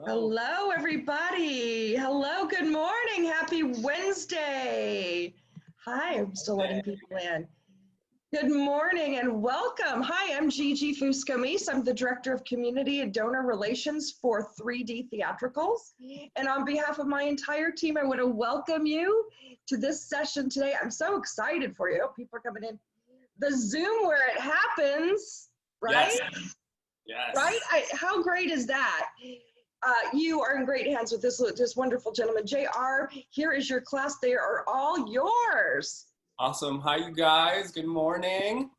Hello, everybody. Hello, good morning. Happy Wednesday. Hi, I'm still letting people in. Good morning and welcome. Hi, I'm Gigi Fusco-Mies. I'm the Director of Community and Donor Relations for 3D Theatricals. And on behalf of my entire team, I want to welcome you to this session today. I'm so excited for you. People are coming in. The Zoom where it happens, right? Yes. Yes. Right? How great is that? You are in great hands with this wonderful gentleman. JR, here is your class. They are all yours. Awesome. Hi, you guys. Good morning.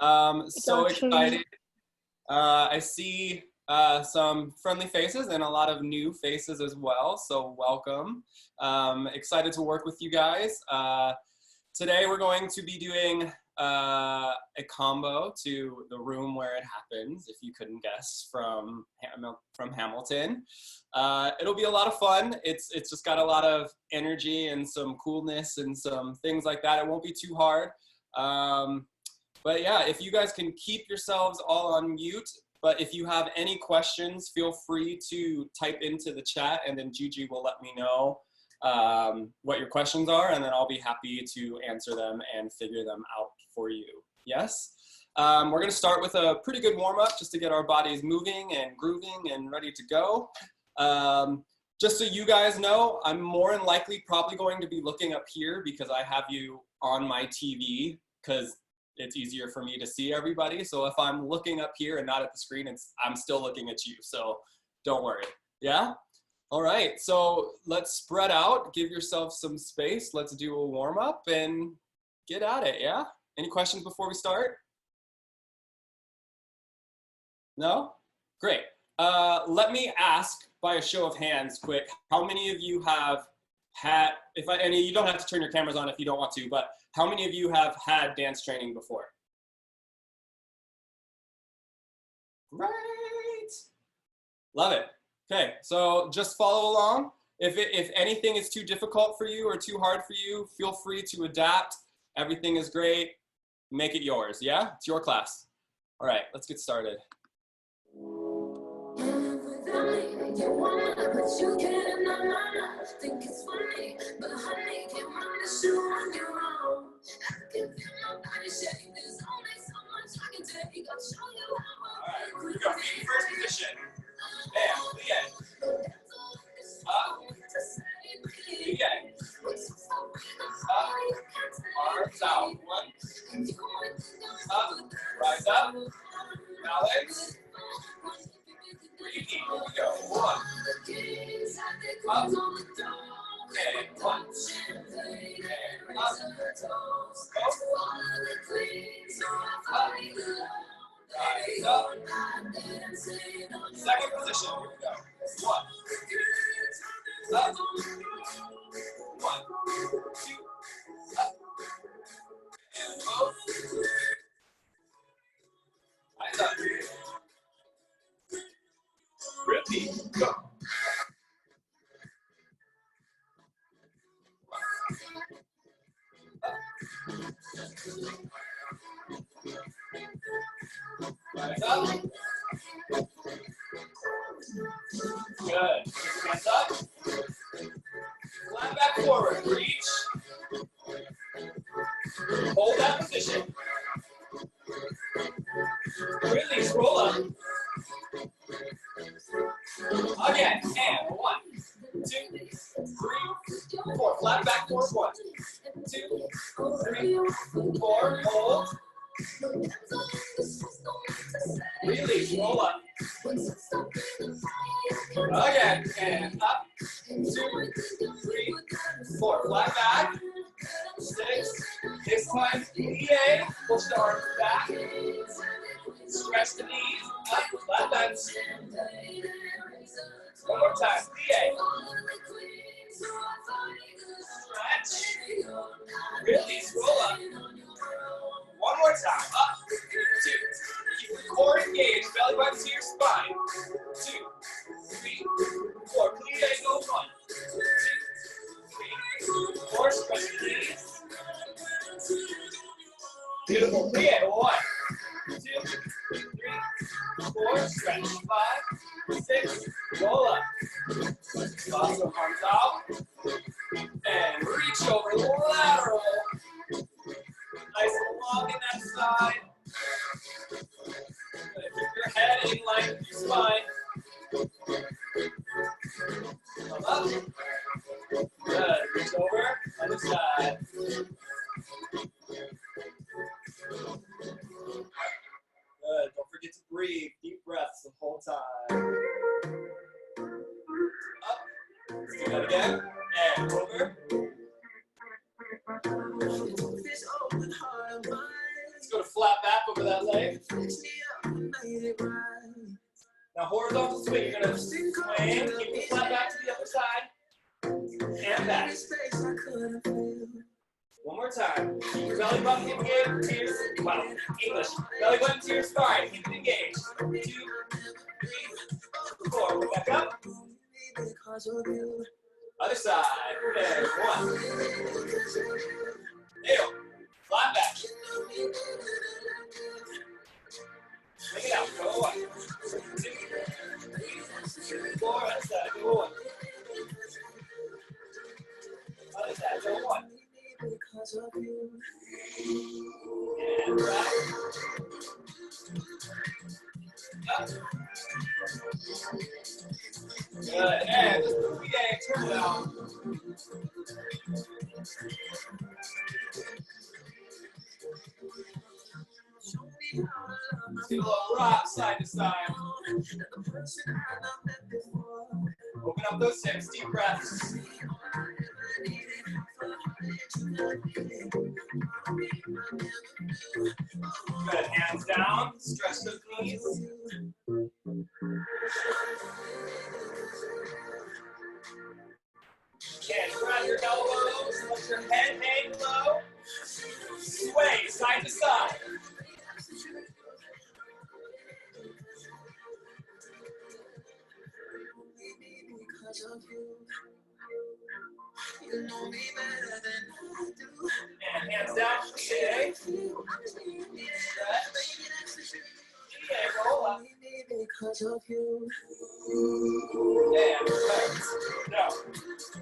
So excited. I see some friendly faces and a lot of new faces as well. So welcome. Excited to work with you guys. Today we're going to be doing a combo to The Room Where It Happens, if you couldn't guess, from Hamilton. It'll be a lot of fun. It's just got a lot of energy and some coolness and some things like that. It won't be too hard. But yeah, if you guys can keep yourselves all on mute, but if you have any questions, feel free to type into the chat and then Gigi will let me know what your questions are, and then I'll be happy to answer them and figure them out for you. Yes? We're going to start with a pretty good warm-up just to get our bodies moving and grooving and ready to go. Just so you guys know, I'm more than likely probably going to be looking up here because I have you on my TV because it's easier for me to see everybody. So if I'm looking up here and not at the screen, I'm still looking at you. So don't worry. Yeah? All right, so let's spread out, give yourself some space. Let's do a warm up and get at it, yeah? Any questions before we start? No? Great. Let me ask by a show of hands quick, how many of you have had, and you don't have to turn your cameras on if you don't want to, but how many of you have had dance training before? Great. Love it. Okay, so just follow along. If anything is too difficult for you or too hard for you, feel free to adapt. Everything is great. Make it yours, yeah? It's your class. All right, let's get started. All right, here we go. First position. Bam, begin. Up. Begin. Up. Arms out. One. Up. Rise up. Balance. Repeat. Here we go. One. Up. And one. And up. Go. Rise up. Second position. Here we go. One. Up. One. Two. Up. And both. Rise up. Repeat. Go. Rise up. Good. Hands up. Flat back forward. Reach. Hold that position. Release. Roll up. Again. And 1, 2, 3, 4. Flat back forward. 1, 2, 3, 4. Hold. Release. Roll up. Again. And up. 2, 3, 4. Flat back. 6. This time, EA. Push the arms back. Stretch the knees. Up. Flat back. One more time. EA. Stretch. Release. Roll up. One more time. Up. 2. Keep the core engaged. Belly button to your spine. 2, 3, 4. Plie. Go. 1, 2, 3, 4. Stretch the knees. Beautiful. Plie. 1, 2, 3, 4. Stretch. 5, 6, 6, roll up. Toss the arms out. And reach over, lateral. Nice and long in that side. Keep your head in line with your spine. Come up. Good. Reach over, other side. Good. Don't forget to breathe. Deep breaths the whole time. Up. Let's do that again. And over. Let's go to flat back over that leg. Now horizontal swing. You're gonna swing, keep the flat back to the other side, and back. One more time. Keep your belly button engaged. Tears. Wow. English. Belly button to your spine. Keep it engaged. 2, 3, 4. Go back up. Other side. There. 1. 2. Flat back. Swing it out. Go 1. 2, 3, 4. Other side. Go 1. Other side. Go 1. And back. Up. Good. And just turn it out. Do a little rock side to side. Open up those hips, deep breaths. Good, hands down, stretch those knees. And grab your elbows, let your head hang low. Sway side to side. And hands down, stay. Roll up. And relax. Down.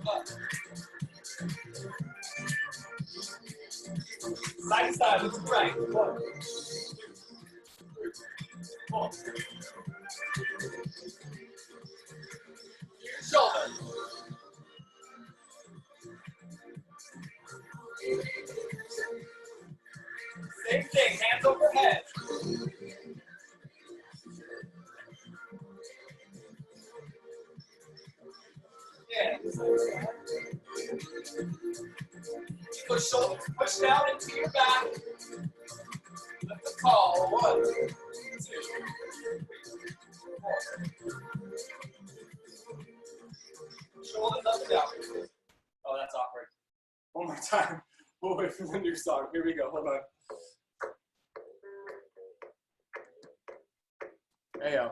Up. Side to side, look right. 1, 2, 3, 4. Shoulder. Same thing, hands overhead. Yeah. Keep those shoulders pushed down into your back. Lift the call. 1, 2, 3, 4. Shoulders up and down. Oh, that's awkward. One more time. We'll wait for the new song. Here we go. Hold on. Hey, yo.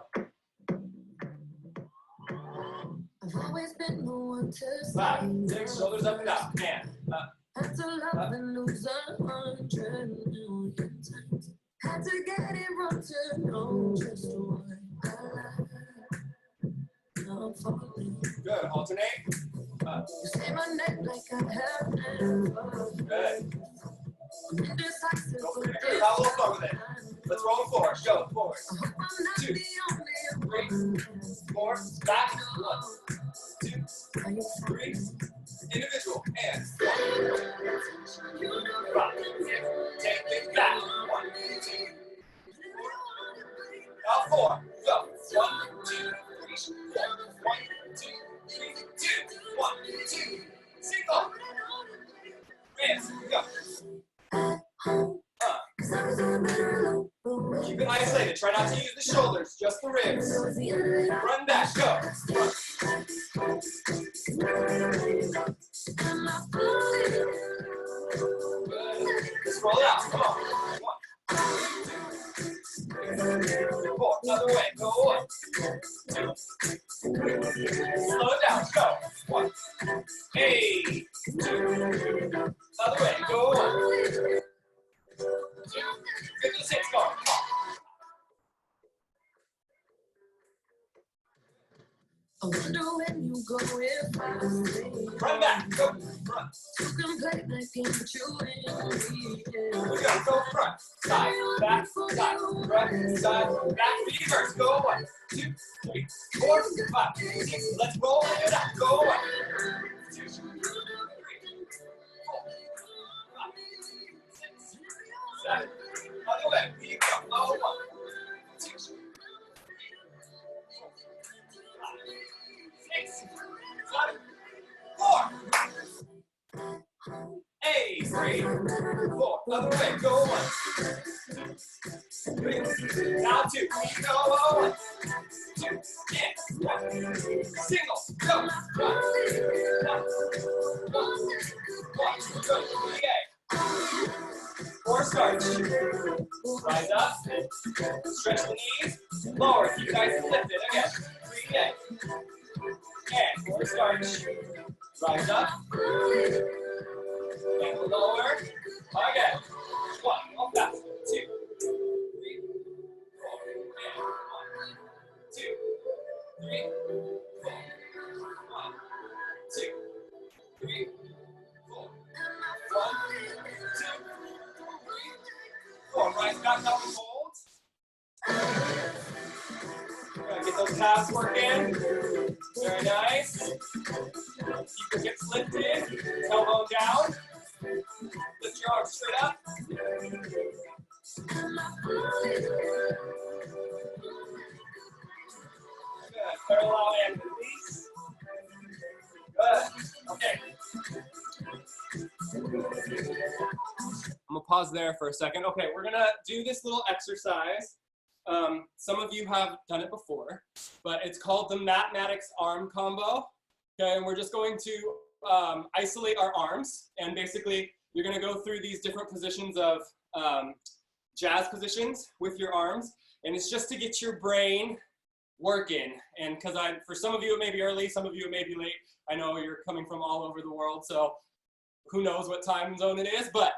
I've always been the one to 5, 6, shoulders up and down. And up. Had to love and lose 100 million times. Had to get it wrong to know just what I like. I'm falling. Good. Alternate. Up. You say my name like I have never. Good. Indecisive. Don't forget to have a little fun with it. Let's roll forward. Go forward. 2, 3, 4. Back. 1, 2, 3. Individual. And 1. Rock. Take it back. 1, 2. Now 4. Go. 1, 2, 3, 4. 1, 2, 3, 2. 1, 2. Single. Dance. Go. Keep it isolated. Try not to use the shoulders, just the ribs. Run back. Go. Just roll it out. Come on. 1, 2, 4. Other way. Go 1, 2, 3. Slow it down. Go. 1. Hey. 2. Other way. Go 1. 2. 5 to 6. Go. Come on. I wonder when you go if I stay. Run back, go front. You can play that game, but you ain't me. We go front, side, back, side, front, side, back. Feet first. Go 1, 2, 3, 4, 5, 6. Let's roll it up. Go 1, 2, 3, 4, 5, 6, 7. Other way. Here you go. Oh, 1, 2, 3, 4, 5, 6, 7, 4. Hey, 3, 4. Other way. Go 1, 2, 3. Now 2. Go. Oh, 1, 2, and 1. Singles. Go. 1, 1, go. Okay. 4 starts. Rise up. Stretch the knees. Lower. Keep nice and lifted. Again. 3 again. And 4 starts. Rise up. And lower. Again. 1. Go fast. 2, 3, 4. And 1, 2, 3, 4. 1, 2, 3, 4. 1, 2, 3, 4. Rise back up and hold. Gotta get those calves working. Very nice. Keep your hips lifted. Elbow down. Lift your arms straight up. Good. Parallel and release. Good. Okay. I'm gonna pause there for a second. Okay, we're gonna do this little exercise. Some of you have done it before, but it's called the mathematics arm combo. Okay, and we're just going to isolate our arms, and basically you're gonna go through these different positions of jazz positions with your arms, and it's just to get your brain working. And because for some of you it may be early, some of you it may be late. I know you're coming from all over the world, so who knows what time zone it is, but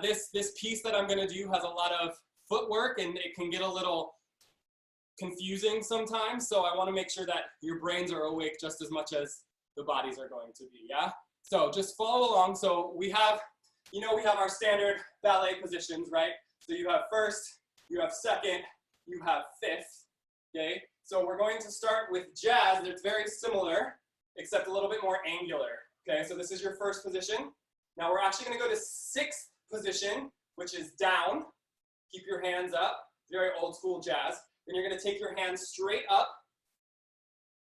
this piece that I'm gonna do has a lot of footwork, and it can get a little confusing sometimes, so I wanna make sure that your brains are awake just as much as the bodies are going to be, yeah? So just follow along. So we have, we have our standard ballet positions, right? So you have first, you have second, you have fifth, okay? So we're going to start with jazz. It's very similar, except a little bit more angular, okay? So this is your first position. Now we're actually gonna go to sixth position, which is down. Keep your hands up, very old school jazz. Then you're gonna take your hands straight up.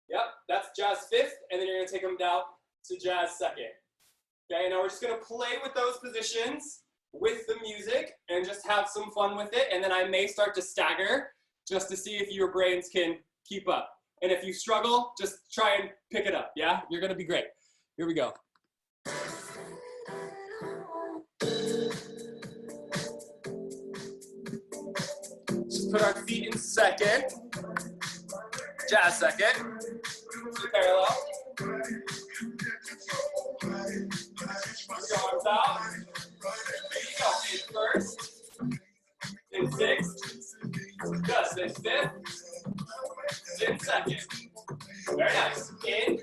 Yep, that's jazz fifth, and then you're gonna take them down to jazz second. Okay, now we're just gonna play with those positions with the music and just have some fun with it, and then I may start to stagger just to see if your brains can keep up. And if you struggle, just try and pick it up, yeah? You're gonna be great. Here we go. Just put our feet in second, jazz second, parallel. Put your arms out. There you go. In first, in sixth, good. Then fifth, then second. Very nice. In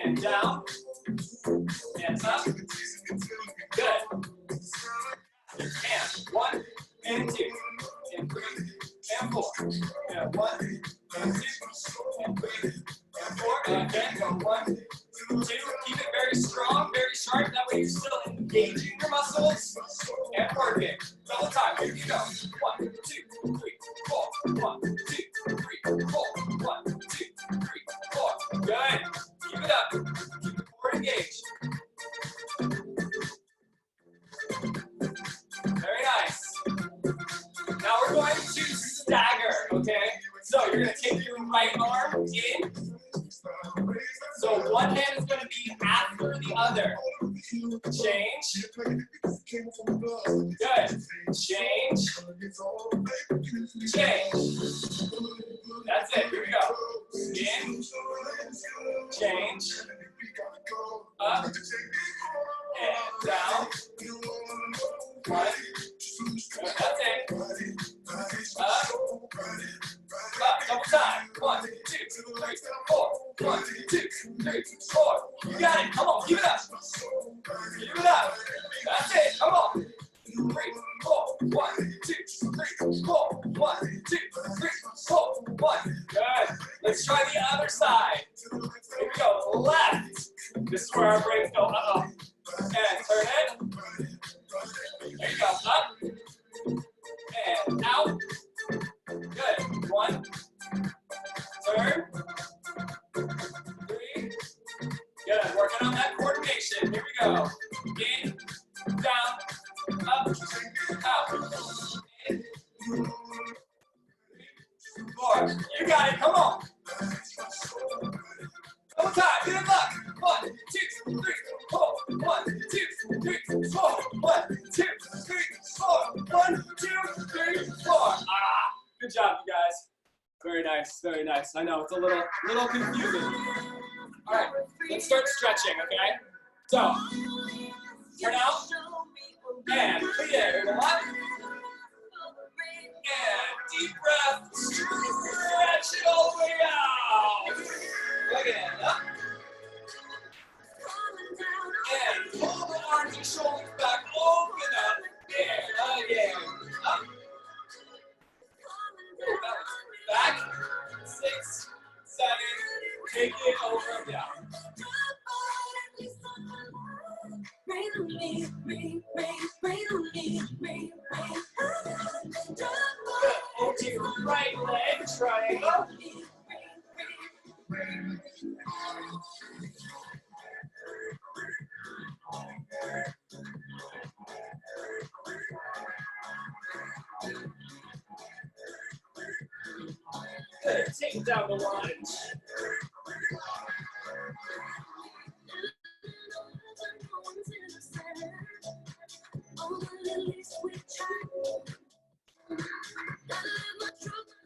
and down and up. Good. And 1 and 2 and 3 and 4 and 1 and 2 and 3 and 4 and again go 1, 2. Keep it very strong, very sharp. That way you're still engaging your muscles and working. Double time. Here you go. 1, 2, 3, 4. 1, 2, 3, 4. 1, 2, 3, 4. Good. Keep it up. Keep the core engaged. Very nice. Now we're going to stagger, okay? So you're going to take your right arm in. So one hand is going to be after the other. Change. Good. Change. Change. That's it. Here we go. In. Change. Up. And down. 1. That's it. Up. Up. Double time. 1, 2, 3, 4. 1, 2, 3, 4. You got it. Come on, give it up. Give it up. That's it. Come on. 3, 4. 1, 2, 3, 4. 1, 2, 3, 4. 1. Good. Let's try the other side. Here we go. Left. This is where our brains go. Uh-oh. And turn it. There you go. Up. And out. Good. 1. Turn. 3. Good. Working on that coordination. Here we go. In. Down. Up. Out. In. 3. 4. You got it. Come on. One time. Good luck. 1, 2, 3, 4. 1, 2, 3, 4. 1, 2, 3, 4. 1, 2, 3, 4. Ah, good job, you guys. Very nice, very nice. I know it's a little confusing. All right, let's start stretching, okay? So, turn out and clear the left. And deep breath, stretch it all the way out. Again, up. And pull the arms and shoulders back, open up. And again, up. Back, 6, 7, take it over and down. Good. Over to your right leg, triangle. Good. Take down the lunge.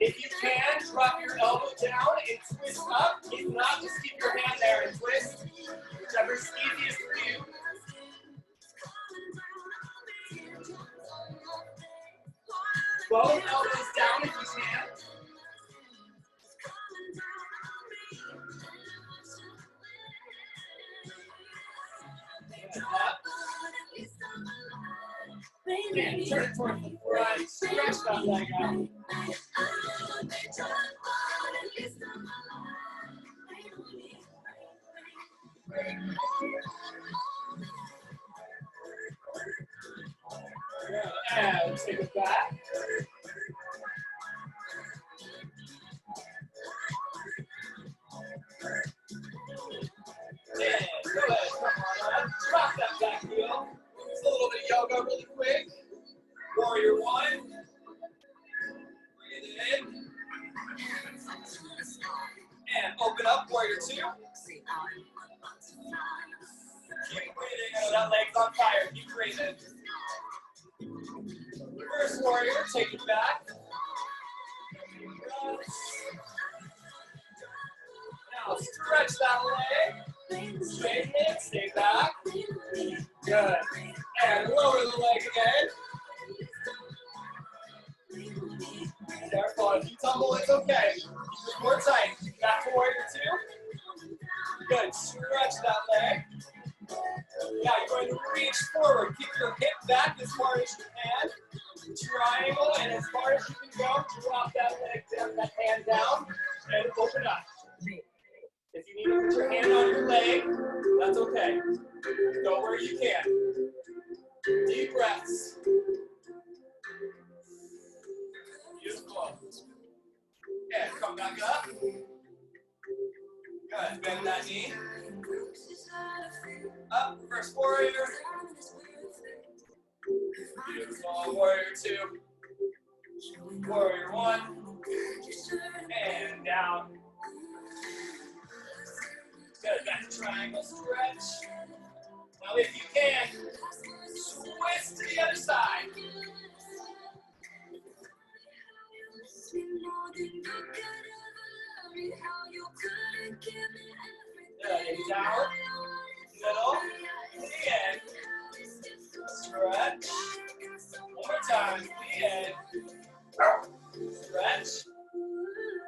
If you can, drop your elbow down and twist up. If not, just keep your hand there and twist. Whichever's easiest for you. Both elbows down if you can. Up. And turn it toward the front. Stretch that leg out. And take it back. And go ahead, come on up. Drop that back heel. Just a little bit of yoga really quick. Warrior 1. Breathe in. And open up, warrior 2. Keep breathing. I know that leg's on fire. Keep breathing. First warrior, take it back. Now stretch that leg. Straighten it, stay back. Good. And lower the leg again. Careful, if you tumble, it's okay. More tight. Back to warrior 2. Good. Stretch that leg. Now you're going to reach forward. Keep your hip back as far as you can. Triangle, and as far as you can go, drop that leg down, that hand down, and open up. If you need to put your hand on your leg, that's okay. Go where you can. Deep breaths. Beautiful. And come back up. Good. Bend that knee. Up. First warrior. Beautiful. Warrior 2. Warrior 1. And down. Good. Back to triangle stretch. Now if you can, twist to the other side. Good. And down. Middle. The end. Stretch. One more time. The end. Stretch.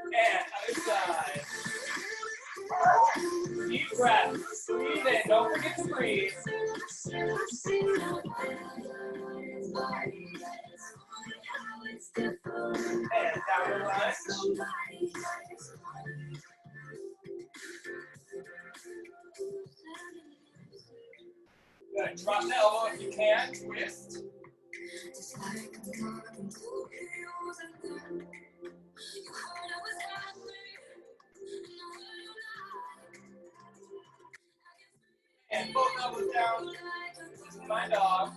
And other side. breath. Breathe in. Don't forget to breathe. And downward lunge. Good. Drop the elbow if you can. Twist. And both elbows down. This is my dog.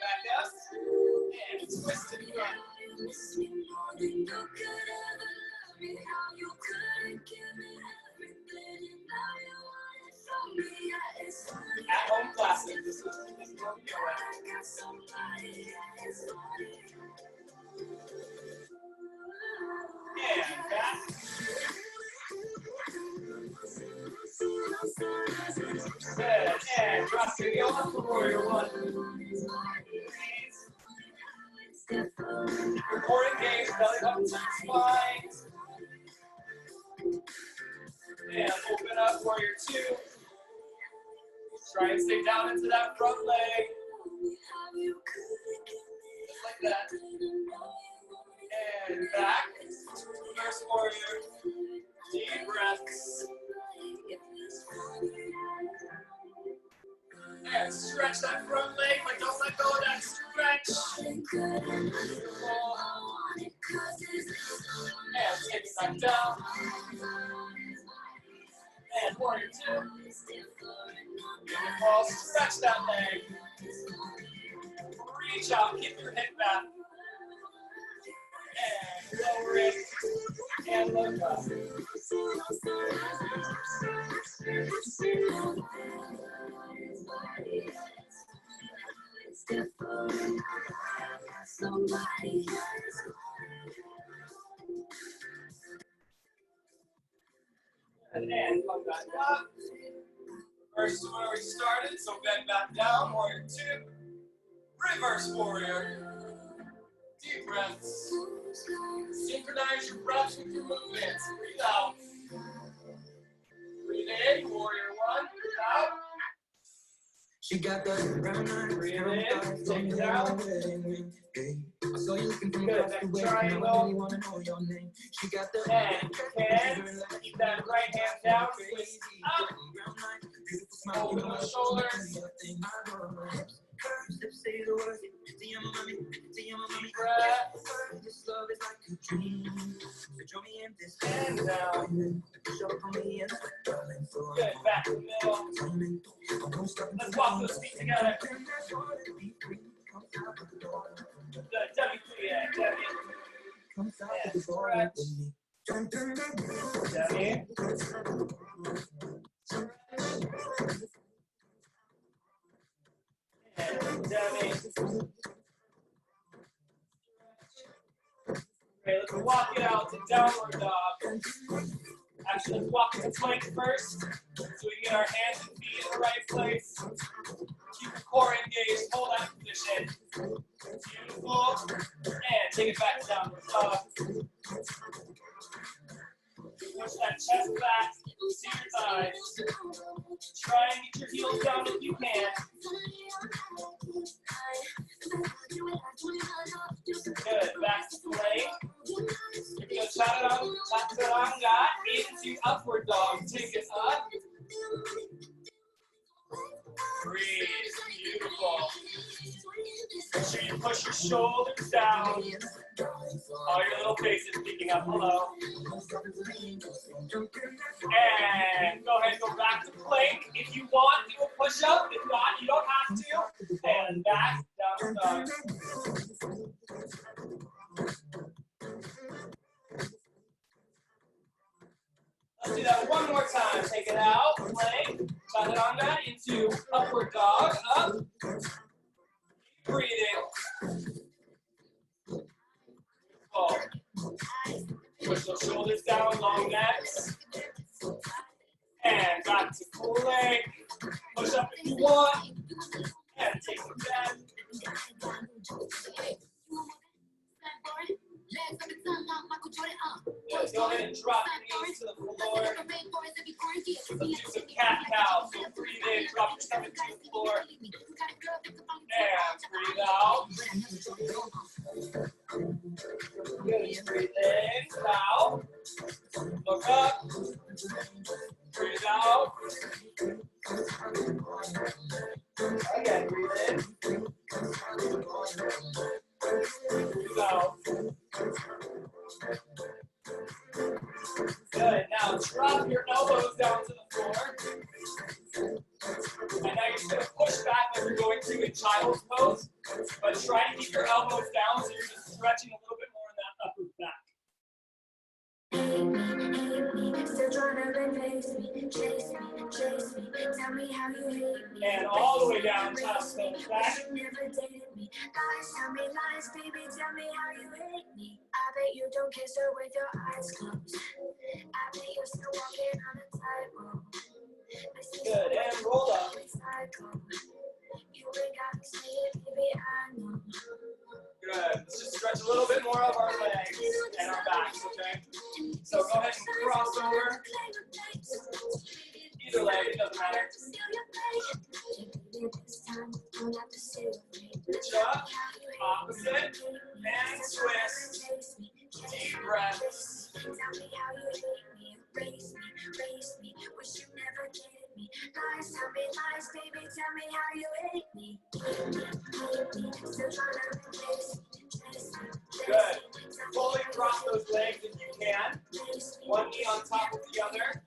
Back up. And twist in front. At home classes. This is what we do it. And back. Good. And drop your heel up for warrior one. Your core engaged, belly up to the spine. And open up warrior two. Try and stay down into that front leg. Just like that. And back. Reverse warrior. Deep breaths. And stretch that front leg, but don't let go of that stretch. Beautiful. And take it back down. And warrior two. Beautiful. Stretch that leg. Reach out, keep your hip back. And lower it. And look up. And come back up. Reverse to where we started, so bend back down, warrior two. Reverse warrior. Deep breaths. Synchronize your breaths with your movements. Breathe out. Breathe in, warrior one. Breathe out. She got the brown eyes. Breathe in, take it down. I saw you looking from Good, across the next way. triangle. Now I really want to know your name. She got the And you can keep that right hand down, twist up. Open those shoulders. Deep breath. And down. Good, back to the middle. Let's walk those feet together. Good, W3, W. And stretch. W. And W. Okay, let's walk it out to downward dog. Actually, let's walk into plank first, so we can get our hands and feet in the right place. Keep the core engaged, hold that position. Beautiful. And take it back to downward dog. Push that chest back, see your thighs. Try and get your heels down if you can. Good, back to plank. Here we go, chaturanga into upward dog. Take it up. Breathe, beautiful. Make sure you push your shoulders down. All your little faces peeking up, hello. And go ahead and go back to plank. If you want, do a push up. If not, you don't have to. And back, down dog. Let's do that one more time. Take it out, plank, chaturanga into upward dog, up. Breathing. Oh. Push those shoulders down, long necks. And back to plank. Push up if you want. And take it back. ahead and drop your knees to the floor. Let's do some cat-cow. So breathe in, drop your stomach to the floor. And breathe out. Good. Breathe in, bow. Look up. Breathe out. Again, breathe in. Breathe out. Good. Now drop your elbows down to the floor. And now you're just going to push back like you're going to in child's pose. But try to keep your elbows down so you're just stretching a little bit more in that upper back. Still trying to replace me, chase me, tell me how you hate me. And all the way down, child's pose back. You never dated me. Lies, tell me lies, baby, tell me how you hate me. I bet you don't kiss her with your eyes closed. I bet you're still walking on a tightrope. Good, and roll up. You ain't got to say it, baby, I know. Good. Let's just stretch a little bit more of our legs and our backs, okay? So go ahead and cross over. Either leg, it doesn't matter. Reach up, opposite, and twist. Deep breaths. Tell me how you hate me, erase me, wish you never dated me. Lies, tell me lies, baby, tell me how you hate me. Still trying to replace me. Good. Fully cross those legs if you can. One knee on top of the other.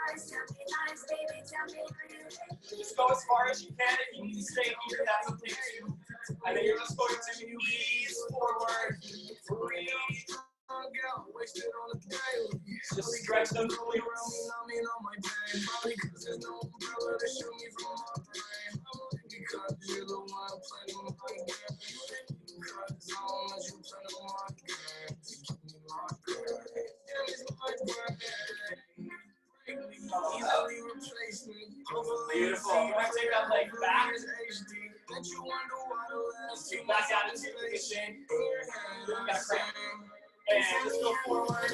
Lies, tell me lies, baby, tell me how you hate me. Just go as far as you can. If you need to stay here, that's okay too. And then you're just going to ease forward. Breathe. Just stretch those glutes. Beautiful. You want to take that leg back. Just back out into position. Got a cramp. And just go forward.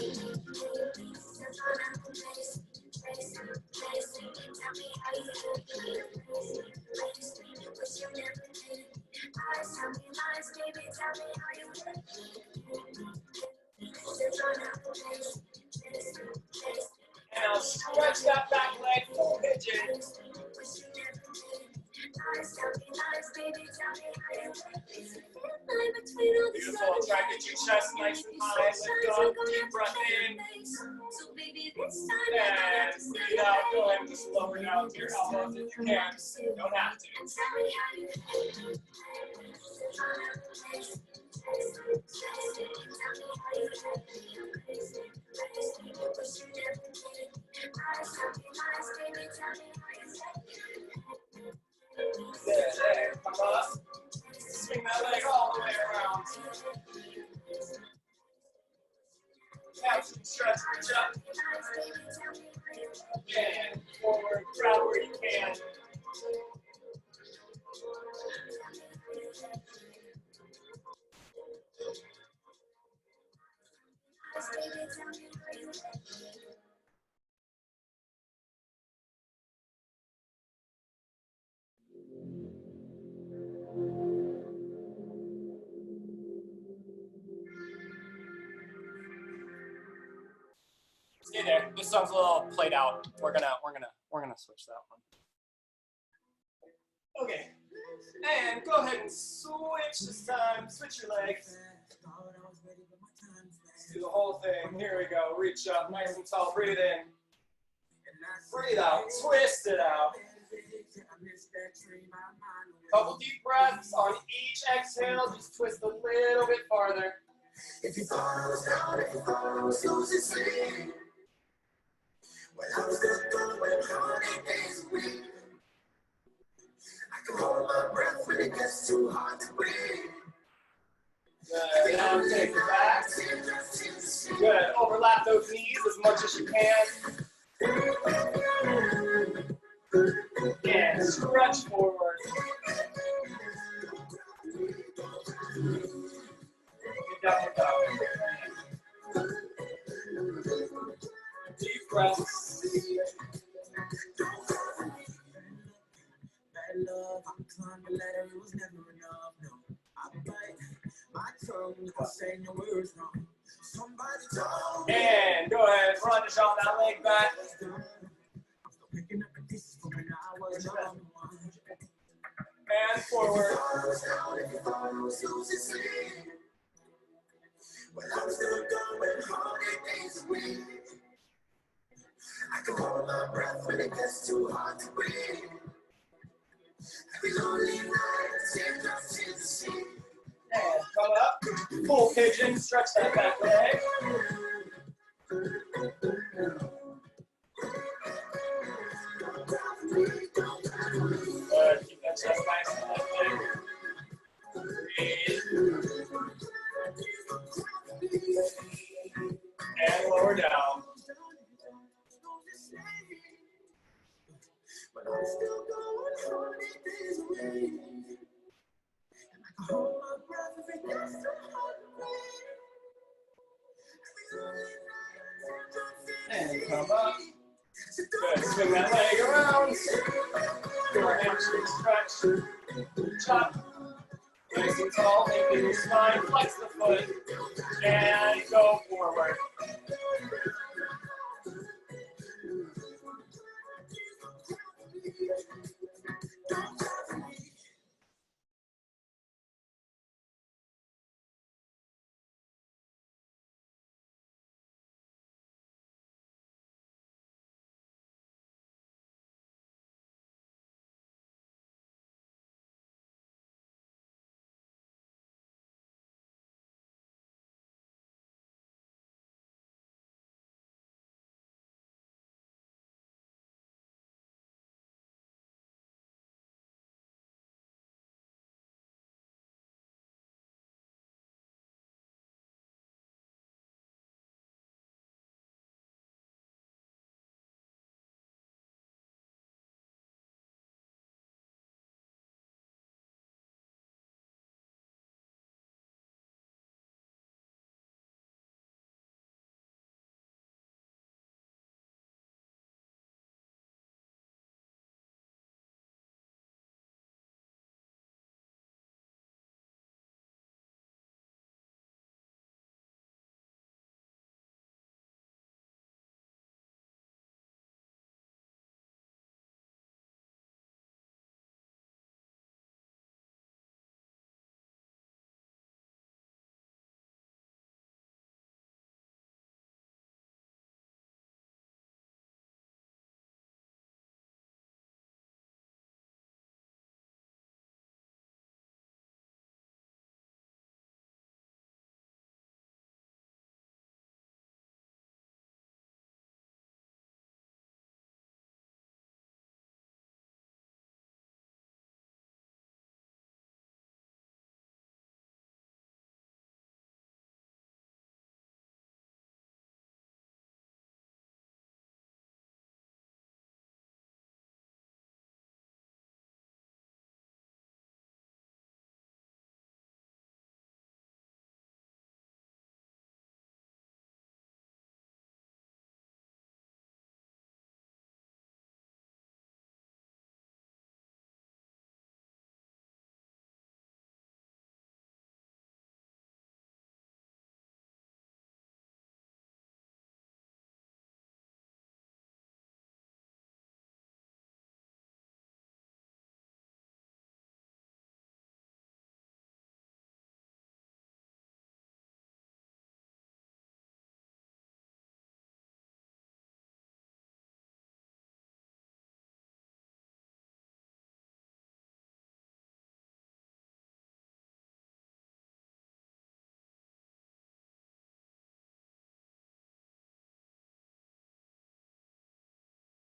And now stretch that back leg full pigeon. Beautiful. Try to get your chest nice and high. Lift up. Deep breath in. And breathe out. Go ahead and just lower down to your elbows if you can. You don't have to. There. Come up. Swing that leg all the way around. Now stretch, reach up. And forward, grab where you can. Stay there. This song's a little played out. We're gonna switch that one. Okay. And go ahead and switch this time. Switch your legs. Let's do the whole thing. Here we go. Reach up, nice and tall. Breathe in. Breathe out. Twist it out. Couple deep breaths on each exhale. Just twist a little bit farther. If you thought I was down, if you thought I was losing sleep, when I was good going 100 days a week, I can hold my breath when it gets too hard to breathe. Good. Now take it back. Good. Overlap those knees as much as you can. And stretch forward. Get down. breath. Bad love, I'm climbing the ladder, it was never enough, no. I bite my tongue, I say no words wrong. Somebody told me. And go ahead, crunch on that leg back. I'm still picking up the pieces from when I was young. And forward. When I'm still going hard, it days a week. I can hold my breath when it gets too hard to breathe. Every lonely night, teardrops in the sea. And come up, full pigeon, stretch that back leg. Good, keep that chest nice and lifted. Breathe. And lower down. But I'm still going hard, it days away. I can hold my breath if it gets too hard to breathe. And come up. Good, swing that leg around. Do our hamstring stretch. Chop. Nice and tall, lengthen your spine, flex the foot, and go forward.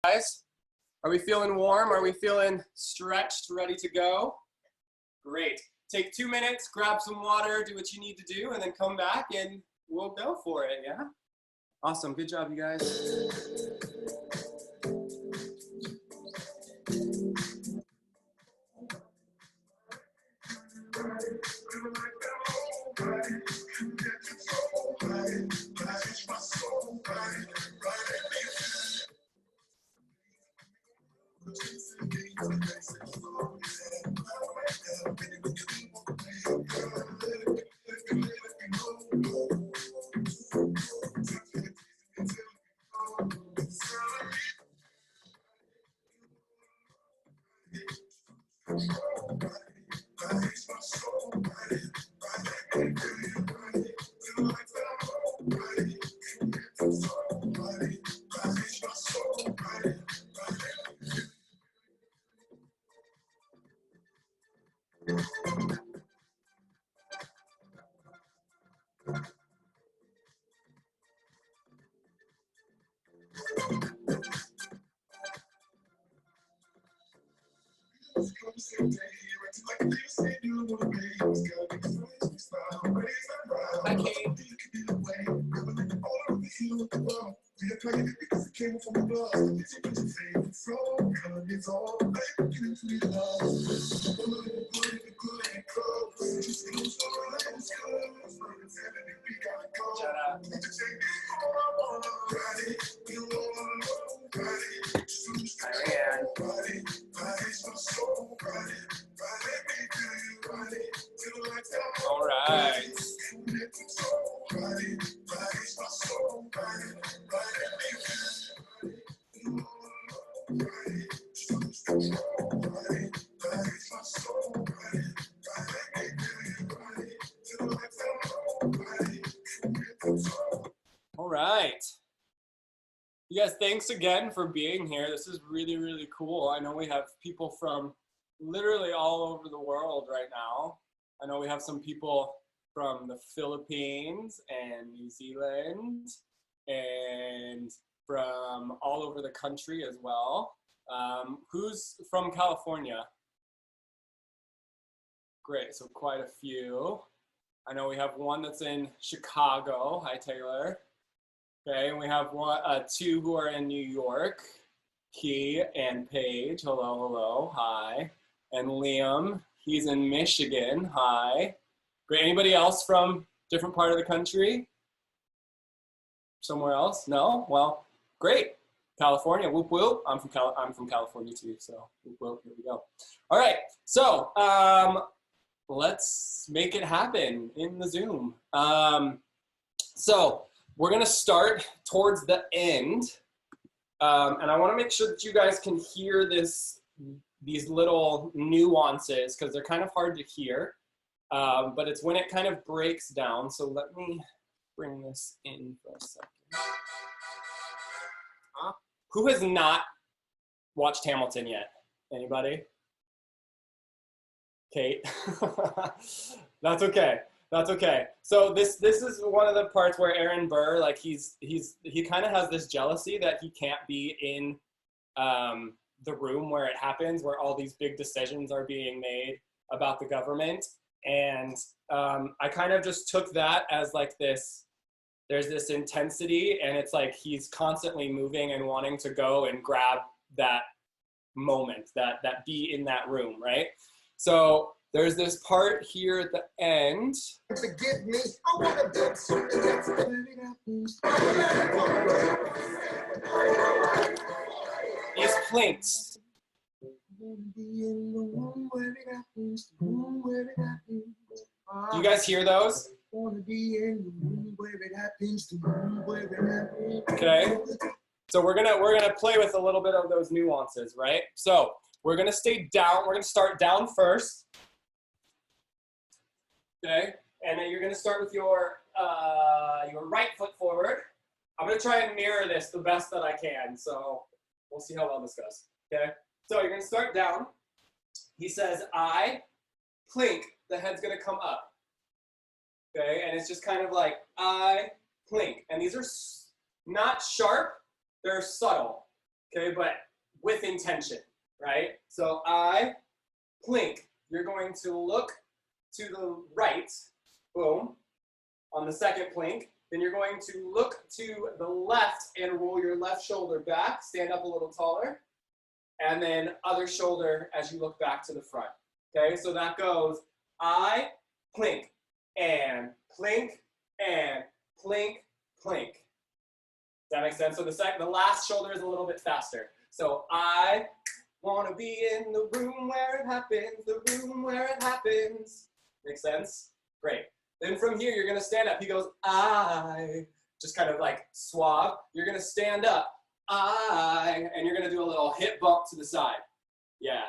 Guys, are we feeling warm? Are we feeling stretched, ready to go? Great. Take 2 minutes, grab some water, do what you need to do, and then come back and we'll go for it, yeah? Awesome, good job, you guys. All right. All right. You guys, thanks again for being here. This is really, really cool. I know we have people from literally all over the world right now. I know we have some people from the Philippines and New Zealand and from all over the country as well. Who's from California? Great, so quite a few. I know we have one that's in Chicago. Hi, Taylor. Okay, and we have two who are in New York. Key and Paige. Hello, hello. Hi. And Liam. He's in Michigan. Hi. Great. Anybody else from different part of the country? Somewhere else? No? Well, great. California. Whoop whoop. I'm from California too. So whoop whoop. Here we go. All right. So let's make it happen in the Zoom. So we're gonna start towards the end, and I want to make sure that you guys can hear these little nuances because they're kind of hard to hear, but it's when it kind of breaks down. So let me bring this in for a second. Who has not watched Hamilton yet? Anybody? Kate? That's okay. That's okay. So this is one of the parts where Aaron Burr, like he kind of has this jealousy that he can't be in the room where it happens, where all these big decisions are being made about the government. And I kind of just took that as like this, there's this intensity and it's like he's constantly moving and wanting to go and grab that moment, that be in that room, right? So there's this part here at the end. Forgive me, I want to build something that's These plinks. Do you guys hear those? Okay. So we're gonna play with a little bit of those nuances, right? So we're gonna stay down. We're gonna start down first. Okay, and then you're gonna start with your right foot forward. I'm gonna try and mirror this the best that I can, so we'll see how well this goes. Okay, so you're gonna start down. He says, I, plink, the head's gonna come up. Okay, and it's just kind of like, I, plink. And these are not sharp, they're subtle, okay, but with intention, right? So I, plink, you're going to look to the right, boom, on the second plink. Then you're going to look to the left and roll your left shoulder back, stand up a little taller, and then other shoulder as you look back to the front. Okay, so that goes I, plink, and plink, and plink, plink. Does that make sense? So the last shoulder is a little bit faster. So I want to be in the room where it happens, the room where it happens. Make sense? Great. Then from here, you're going to stand up. He goes, I, just kind of like suave. You're going to stand up, I, and you're going to do a little hip bump to the side. Yeah,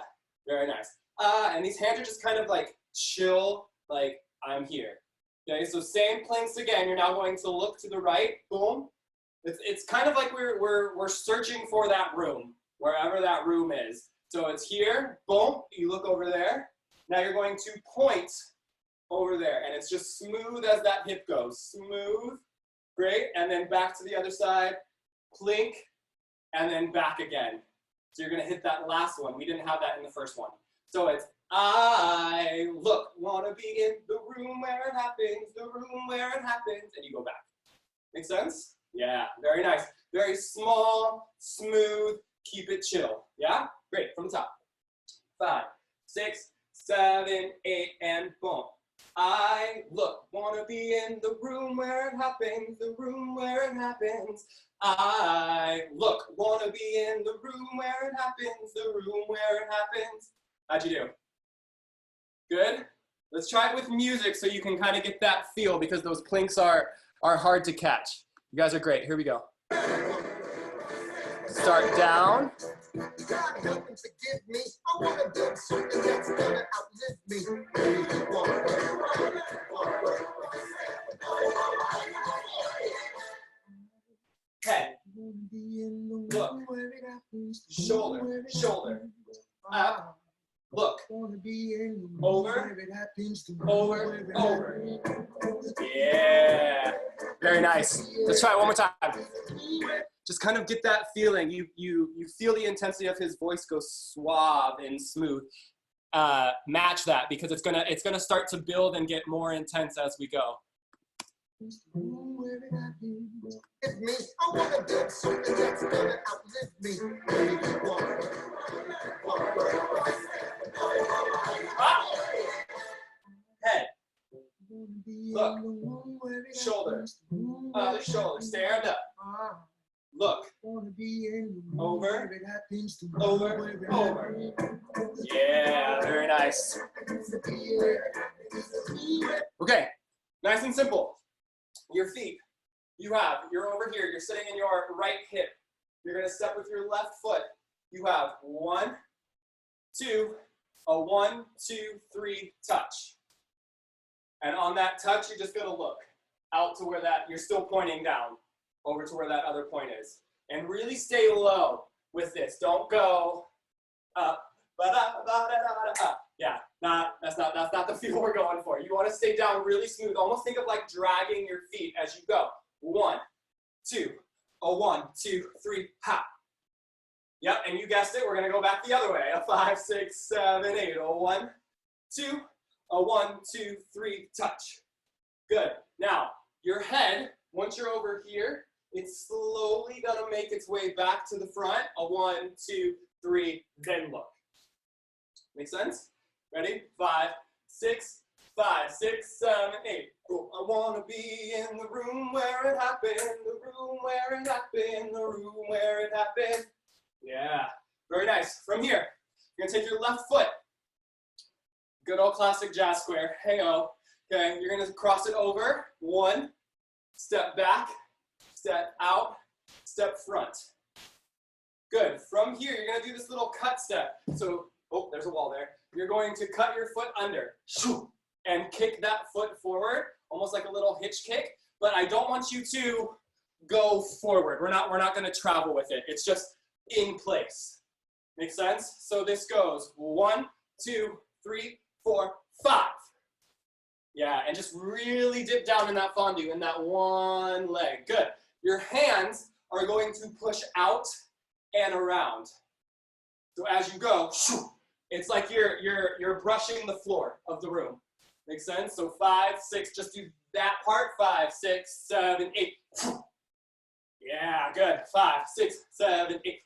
very nice. And these hands are just kind of like chill, like I'm here. Okay, so same planks again. You're now going to look to the right, boom. It's kind of like we're searching for that room, wherever that room is. So it's here, boom, you look over there. Now you're going to point over there, and it's just smooth as that hip goes. Smooth, great, and then back to the other side, plink, and then back again. So you're gonna hit that last one. We didn't have that in the first one. So it's I look, wanna be in the room where it happens, the room where it happens, and you go back. Make sense? Yeah, very nice. Very small, smooth, keep it chill. Yeah? Great, from the top. 5, 6, 7, 8, and boom. I look, wanna be in the room where it happens, the room where it happens. I look, wanna be in the room where it happens, the room where it happens. How'd you do? Good? Let's try it with music so you can kind of get that feel, because those plinks are hard to catch. You guys are great. Here we go. Start down. God help and forgive me. I want to build something that's gonna outlive me. Head. Look. Shoulder. Shoulder. Up. Look. Over. Over. Over. Yeah. Very nice. Let's try it one more time. Just kind of get that feeling. You feel the intensity of his voice go suave and smooth. Match that, because it's gonna start to build and get more intense as we go. Head. Look. Shoulder. Other shoulder. Stand up. Look. Over. Over. Over. Yeah, very nice. Okay, nice and simple. Your feet. You're over here. You're sitting in your right hip. You're going to step with your left foot. You have 1, 2, a 1, 2, 3 touch. And on that touch, you're just going to look out to where you're still pointing down, over to where that other point is. And really stay low with this. Don't go up, up. Yeah, that's not the feel we're going for. You want to stay down really smooth. Almost think of like dragging your feet as you go. 1, 2, a 1, 2, 3, hop. Yep, and you guessed it, we're going to go back the other way. A 5, 6, 7, 8, a 1, 2, a 1, 2, 3, touch. Good. Now, your head, once you're over here, it's slowly going to make its way back to the front. A 1, 2, 3, then look. Make sense? Ready? 5, 6, 5, 6, 7, 8. Oh, I want to be in the room where it happened, the room where it happened, the room where it happened. Yeah, very nice. From here, you're going to take your left foot. Good old classic jazz square. Hey-oh. Okay, you're going to cross it over. 1, step back, step out, step front. Good. From here, you're going to do this little cut step. So, oh, there's a wall there. You're going to cut your foot under and kick that foot forward, almost like a little hitch kick. But I don't want you to go forward. We're not going to travel with it. It's just in place. Make sense? So this goes 1, 2, 3, 4, 5. Yeah, and just really dip down in that fondue, in that one leg. Good. Your hands are going to push out and around. So as you go, it's like you're brushing the floor of the room. Make sense? So 5, 6, just do that part. 5, 6, 7, 8. Yeah, good. 5, 6, 7, 8.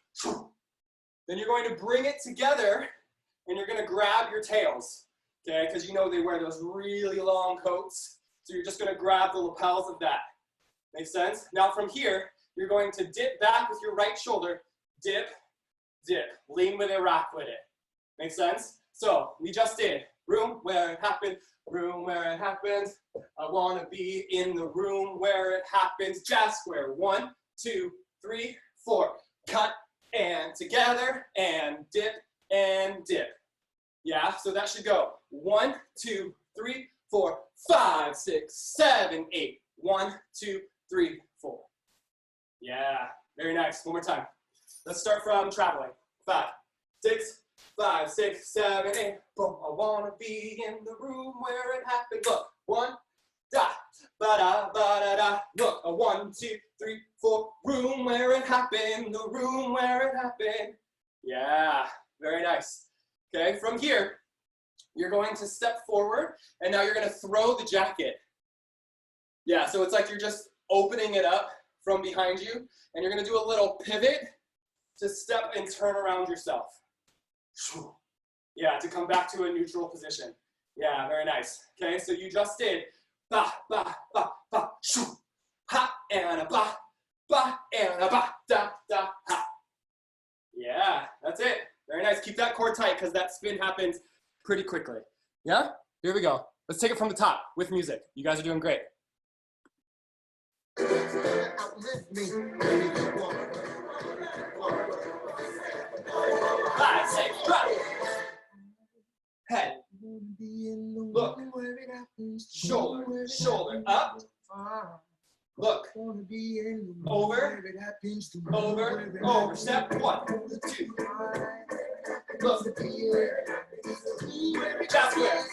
Then you're going to bring it together and you're going to grab your tails. Okay, because you know they wear those really long coats. So you're just going to grab the lapels of that. Make sense? Now from here, you're going to dip back with your right shoulder. Dip, dip. Lean with it, rock with it. Make sense? So we just did room where it happened, room where it happens. I want to be in the room where it happens. Jazz square. 1, 2, 3, 4. Cut and together and dip and dip. Yeah, so that should go 1, 2, 3, 4, 5, 6, 7, 8. 1, 2, 3, 4. Yeah, very nice. One more time. Let's start from traveling. 5, 6, 5, 6, 7, 8. Boom. I wanna be in the room where it happened. Look, 1, da, ba da, ba da da. Look, a 1, 2, 3, 4. Room where it happened. The room where it happened. Yeah, very nice. Okay, from here, you're going to step forward, and now you're going to throw the jacket. Yeah, so it's like you're just opening it up from behind you, and you're going to do a little pivot to step and turn around yourself. Yeah, to come back to a neutral position. Yeah, very nice. Okay, so you just did ba, ba, ba, ba, shoo, ha, and a ba, and a ba, da, da, ha. Yeah, that's it. Very nice. Keep that core tight because that spin happens pretty quickly. Yeah? Here we go. Let's take it from the top with music. You guys are doing great. 5, 6, drop. Head. Look. Shoulder. Shoulder up. Look. Over. Over. Over. Step 1, 2. Look. That's where.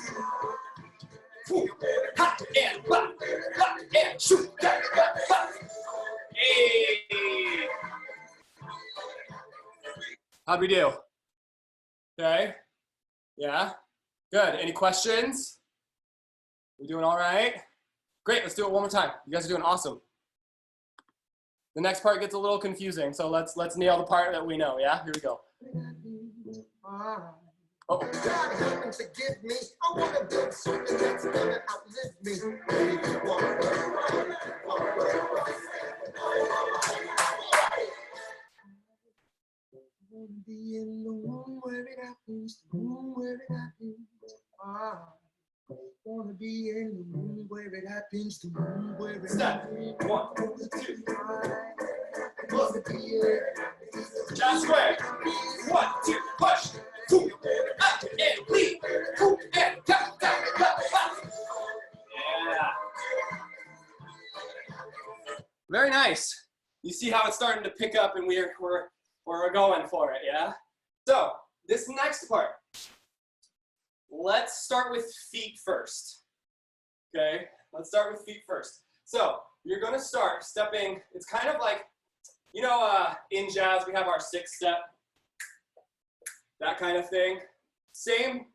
Ha and ba, and shoot. Hey. How'd we do? Okay. Yeah. Good. Any questions? We doing all right? Great. Let's do it one more time. You guys are doing awesome. The next part gets a little confusing, so let's nail the part that we know. Yeah. Here we go. Oh. God help and forgive me. I want to build something that's gonna outlive me. Be in the room where it happens, the room where it happens. I wanna be in the room where it happens, the room where it happens. 1, 2, 3. Just square. 1, 2, push. 2, up and lead. 2 and down, down, down, down. Yeah. Very nice. You see how it's starting to pick up, and we're going for it, yeah? So this next part, let's start with feet first. Okay, let's start with feet first. So you're gonna start stepping. It's kind of like, you know, in jazz we have our 6-step. That kind of thing. Same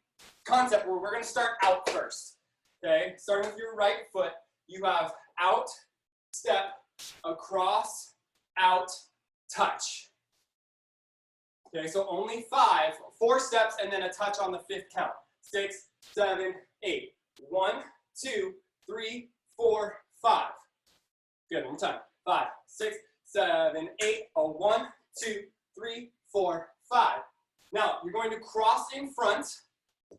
concept where we're going to start out first. Okay, starting with your right foot, you have out, step, across, out, touch. Okay, so only 4 steps and then a touch on the 5th count. 6, 7, 8. 1, 2, 3, 4, 5. Good, one more time. 5, 6, 7, 8. 1, 2, 3, 4, 5. Now, you're going to cross in front,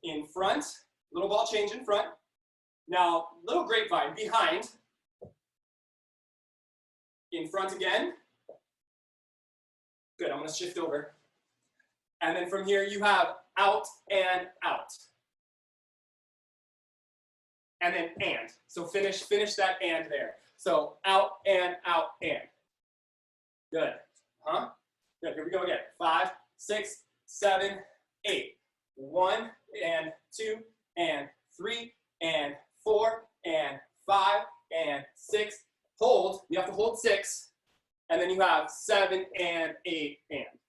little ball change in front. Now, little grapevine behind, in front again. Good, I'm gonna shift over. And then from here, you have out and out. And then and. So finish that and there. So out and out and. Good, huh? Good, here we go again. 5, 6, 7, 8. 1 and 2 and 3 and 4 and 5 and 6. Hold. You have to hold 6. And then you have 7 and 8 and.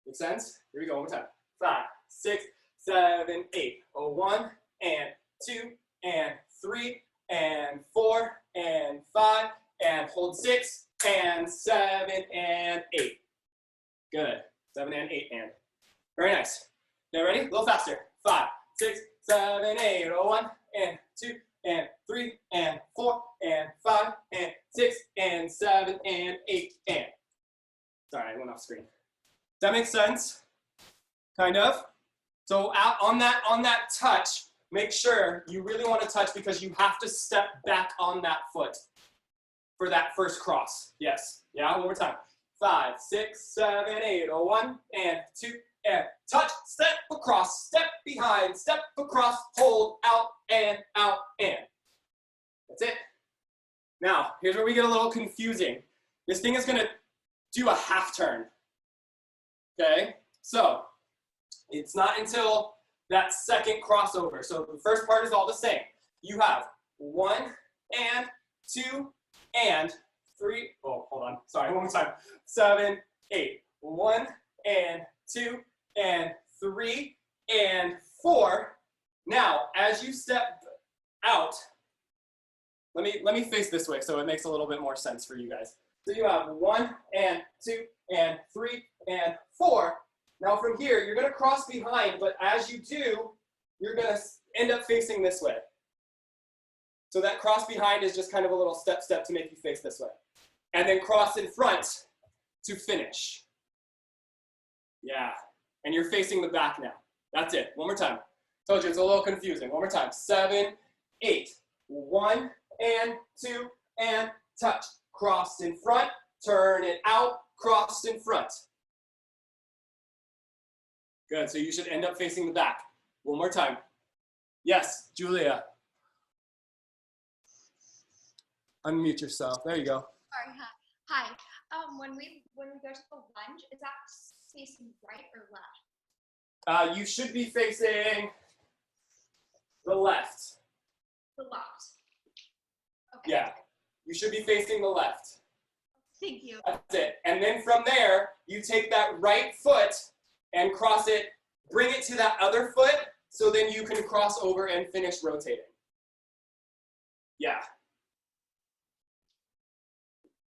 Make sense? Here we go. One more time. 5, 6, 7, 8. 1 and 2 and 3 and 4 and 5 and hold 6 and 7 and 8. Good. 7 and 8 and. Very nice. Okay, ready? A little faster. 5, 6, 7, 8. 1 and 2 and 3 and 4 and 5 and 6 and 7 and 8 and. Sorry, I went off screen. Does that make sense? Kind of. So out on that touch, make sure you really want to touch because you have to step back on that foot for that first cross. Yes. Yeah. One more time. 5, 6, 7, 8. 1 and 2 and touch, step across, step behind, step across, hold, out, and out, and. That's it. Now, here's where we get a little confusing. This thing is gonna do a half turn, okay? So, it's not until that second crossover. So the first part is all the same. You have 1 and 2 and 3. Oh, hold on. Sorry, one more time. 7, 8. 1 and 2 and 3 and 4. Now, as you step out, let me face this way so it makes a little bit more sense for you guys. So you have 1 and 2 and 3 and 4. Now from here, you're going to cross behind, but as you do, you're going to end up facing this way. So that cross behind is just kind of a little step to make you face this way. And then cross in front to finish. Yeah, and you're facing the back now. That's it. One more time. Told you it's a little confusing. One more time. 7, 8. 1 and 2 and touch. Cross in front, turn it out, cross in front. Good, so you should end up facing the back. One more time. Yes, Julia. Unmute yourself. There you go. Sorry, hi. When we go to the lunge, is that facing right or left? You should be facing the left. The left. Okay. Yeah, you should be facing the left. Thank you. That's it. And then from there, you take that right foot and cross it, bring it to that other foot, so then you can cross over and finish rotating. Yeah.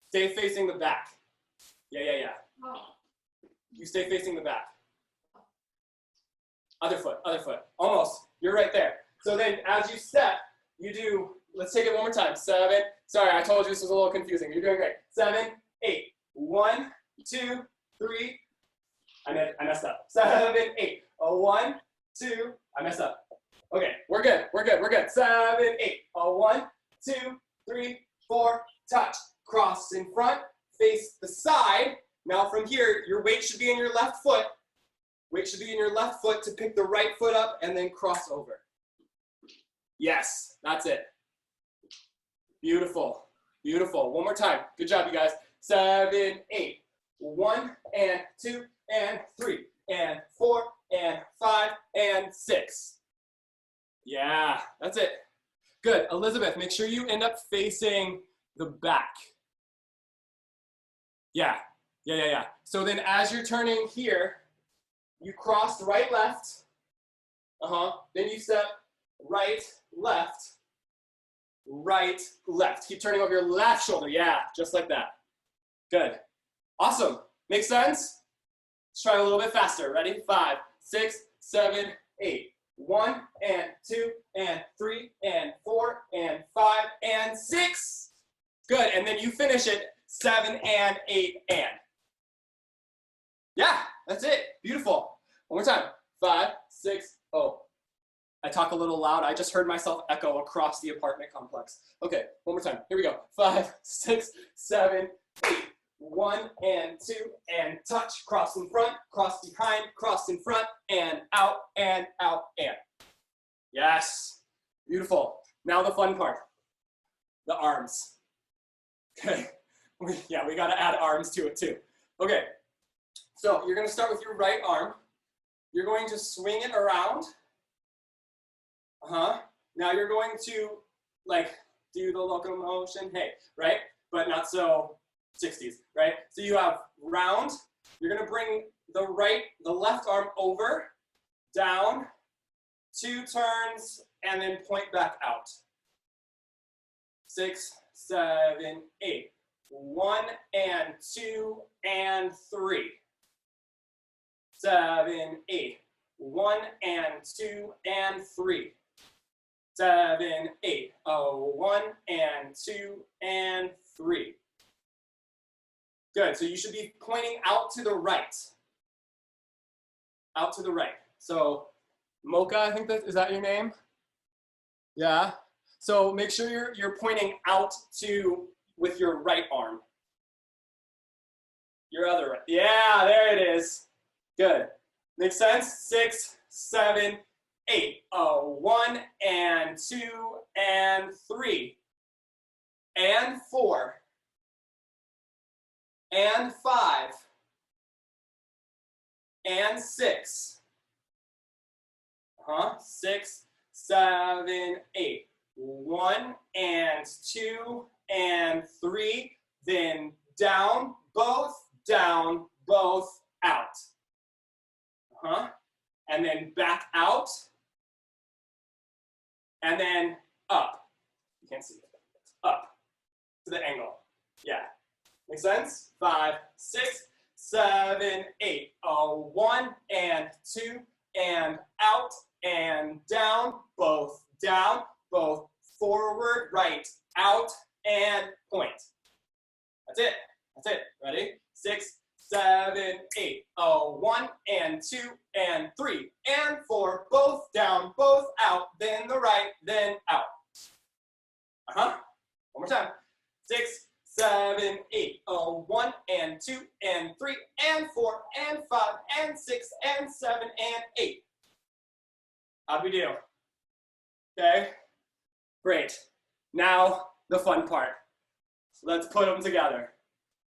Stay facing the back. Yeah. Oh. You stay facing the back. Other foot. Almost. You're right there. So then as you step, you do, let's take it one more time. 7, sorry, I told you this was a little confusing. You're doing great. 7, 8. 1, 2, 3. I messed up. 7, 8. 1, 2. I messed up. Okay, we're good. 7, 8. 1, 2, 3, 4. Touch. Cross in front. Face the side. Now from here, your weight should be in your left foot. Weight should be in your left foot to pick the right foot up and then cross over. Yes, that's it. Beautiful. One more time. Good job, you guys. 7, 8. 1 and 2 and 3 and 4 and 5 and 6. Yeah, that's it. Good. Elizabeth, make sure you end up facing the back. Yeah. So then as you're turning here, you cross right, left. Then you step right, left. Keep turning over your left shoulder. Yeah, just like that. Good. Awesome. Make sense? Let's try a little bit faster. Ready? 5, 6, 7, 8. 1 and 2 and 3 and 4 and 5 and 6. Good. And then you finish it 7 and 8 and. Yeah, that's it. Beautiful. One more time. 5, 6, oh. I talk a little loud. I just heard myself echo across the apartment complex. Okay, one more time. Here we go. 5, 6, 7, 8. 1 and 2 and touch. Cross in front, cross behind, cross in front, and out and out and. Yes. Beautiful. Now the fun part. The arms. Okay. Yeah, we got to add arms to it too. Okay. So you're going to start with your right arm. You're going to swing it around. Now you're going to do the locomotion, hey, right? But not so 60s, right? So you have round. You're going to bring the left arm over, down, 2 turns, and then point back out. 6, 7, 8. 1 and 2 and 3. 7, 8. 1 and 2 and 3. 7, 8. 1 and 2 and 3. Good. So you should be pointing out to the right. Out to the right. So Mocha, I think is that your name? Yeah. So make sure you're pointing out with your right arm. Your other right. Yeah, there it is. Good. Make sense? 6, 7, 8. 1 and 2 and 3 and 4 and 5 and 6. 6, 7, 8. 1 and 2 and 3. Then down, both, out. And then back out. And then up. You can't see it. Up to the angle. Yeah. Make sense? 5, 6, 7, 8. 1 and 2 and out and down, both forward, right, out, and point. That's it. That's it. Ready? 6, 7, 8. 1 and 2 and 3 and 4. Both down, both out. Then the right, then out. One more time. 6, 7, 8. 1 and 2 and 3 and 4 and 5 and 6 and 7 and 8. How'd we do? Okay. Great. Now the fun part. Let's put them together.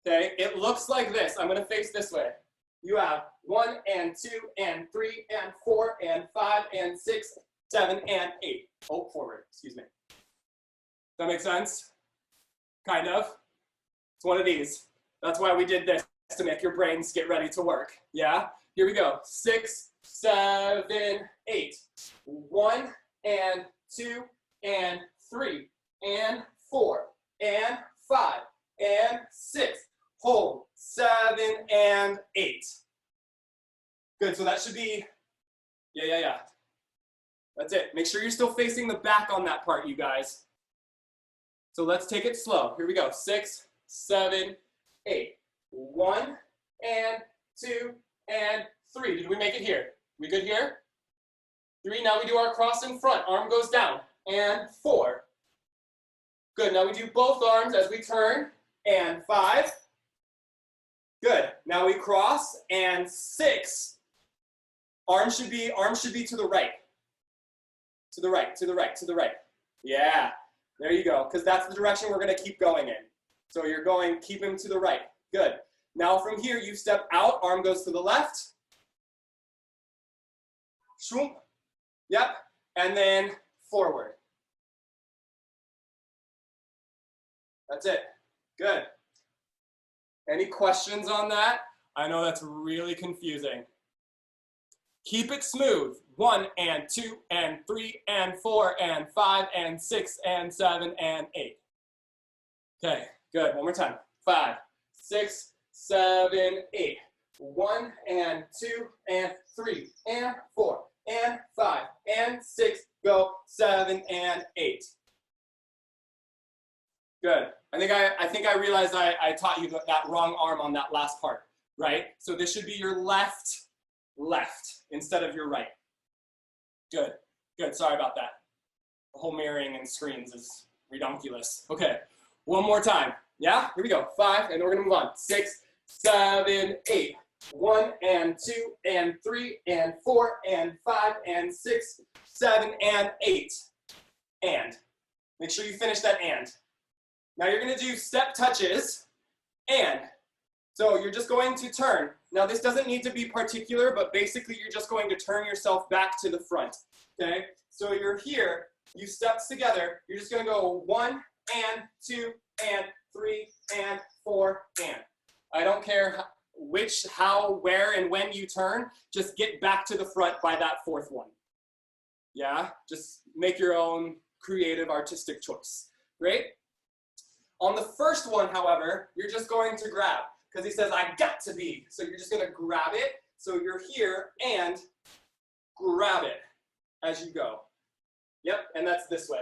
Okay, it looks like this. I'm gonna face this way. You have 1 and 2 and 3 and 4 and 5 and 6, 7 and 8. Oh, forward, excuse me. Does that make sense? Kind of. It's one of these. That's why we did this, to make your brains get ready to work. Yeah? Here we go. 6, 7, 8. 1 and 2 and 3 and 4 and 5 and 6. Hold. 7 and 8. Good. So that should be, yeah. That's it. Make sure you're still facing the back on that part, you guys. So let's take it slow. Here we go. 6, 7, 8. 1 and 2 and 3. Did we make it here? We good here? 3. Now we do our cross in front. Arm goes down. And 4. Good. Now we do both arms as we turn. And 5. Good. Now we cross. And 6. Arm should be to the right. To the right, to the right, to the right. Yeah. There you go. Because that's the direction we're going to keep going in. So you're going, keep him to the right. Good. Now from here, you step out. Arm goes to the left. Shroom. Yep. And then forward. That's it. Good. Any questions on that? I know that's really confusing. Keep it smooth. 1 and 2 and 3 and 4 and 5 and 6 and 7 and 8. Okay, good. One more time. 5, 6, 7, 8. 1 and 2 and 3 and 4 and 5 and 6. Go. 7 and 8. Good. I think I realized I taught you that wrong arm on that last part, right? So this should be your left instead of your right. Good. Good. Sorry about that. The whole mirroring and screens is redonkulous. Okay. One more time. Yeah? Here we go. 5, and we're going to move on. 6, 7, 8. 1 and 2 and 3 and 4 and 5 and 6, 7 and 8. And. Make sure you finish that and. Now you're going to do step touches and. So you're just going to turn. Now this doesn't need to be particular, but basically you're just going to turn yourself back to the front. Okay? So you're here, you steps together, you're just going to go 1 and 2 and 3 and 4 and. I don't care which, how, where, and when you turn, just get back to the front by that 4th one. Yeah? Just make your own creative artistic choice. Great? On the first one, however, you're just going to grab, because he says, I got to be. So you're just going to grab it. So you're here and grab it as you go. Yep, and that's this way.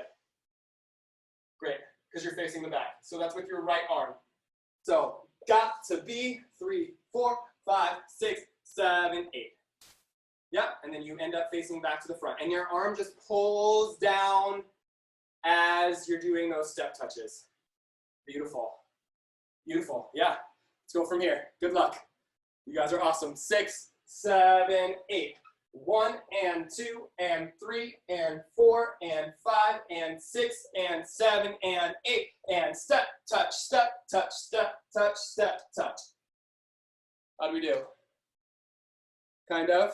Great, because you're facing the back. So that's with your right arm. So got to be 3, 4, 5, 6, 7, 8. Yep, and then you end up facing back to the front. And your arm just pulls down as you're doing those step touches. Beautiful. Beautiful. Yeah. Let's go from here. Good luck. You guys are awesome. 6, 7, 8. 1 and 2 and 3 and 4 and 5 and 6 and 7 and 8 and step, touch, step, touch, step, touch, step, touch. How do we do? Kind of.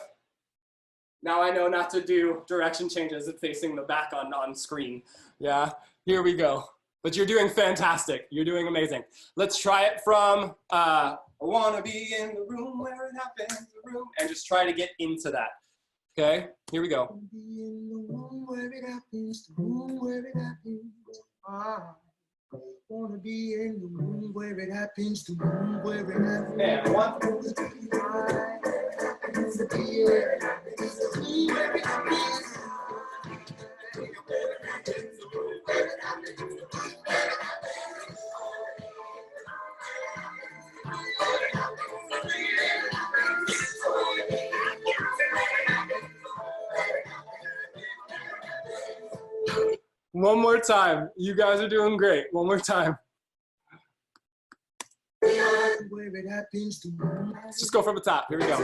Now I know not to do direction changes of facing the back on screen. Yeah, here we go. But you're doing fantastic. You're doing amazing. Let's try it from I wanna be in the room where it happens, the room, and just try to get into that. Okay, here we go. Be in the room where it happens, the room where it happens. I wanna be in the room where it happens, the room where it happens. And 1. I happens to be in the room where it happens. One more time. You guys are doing great. One more time. Where it happens to Let's just go from the top. Here we go.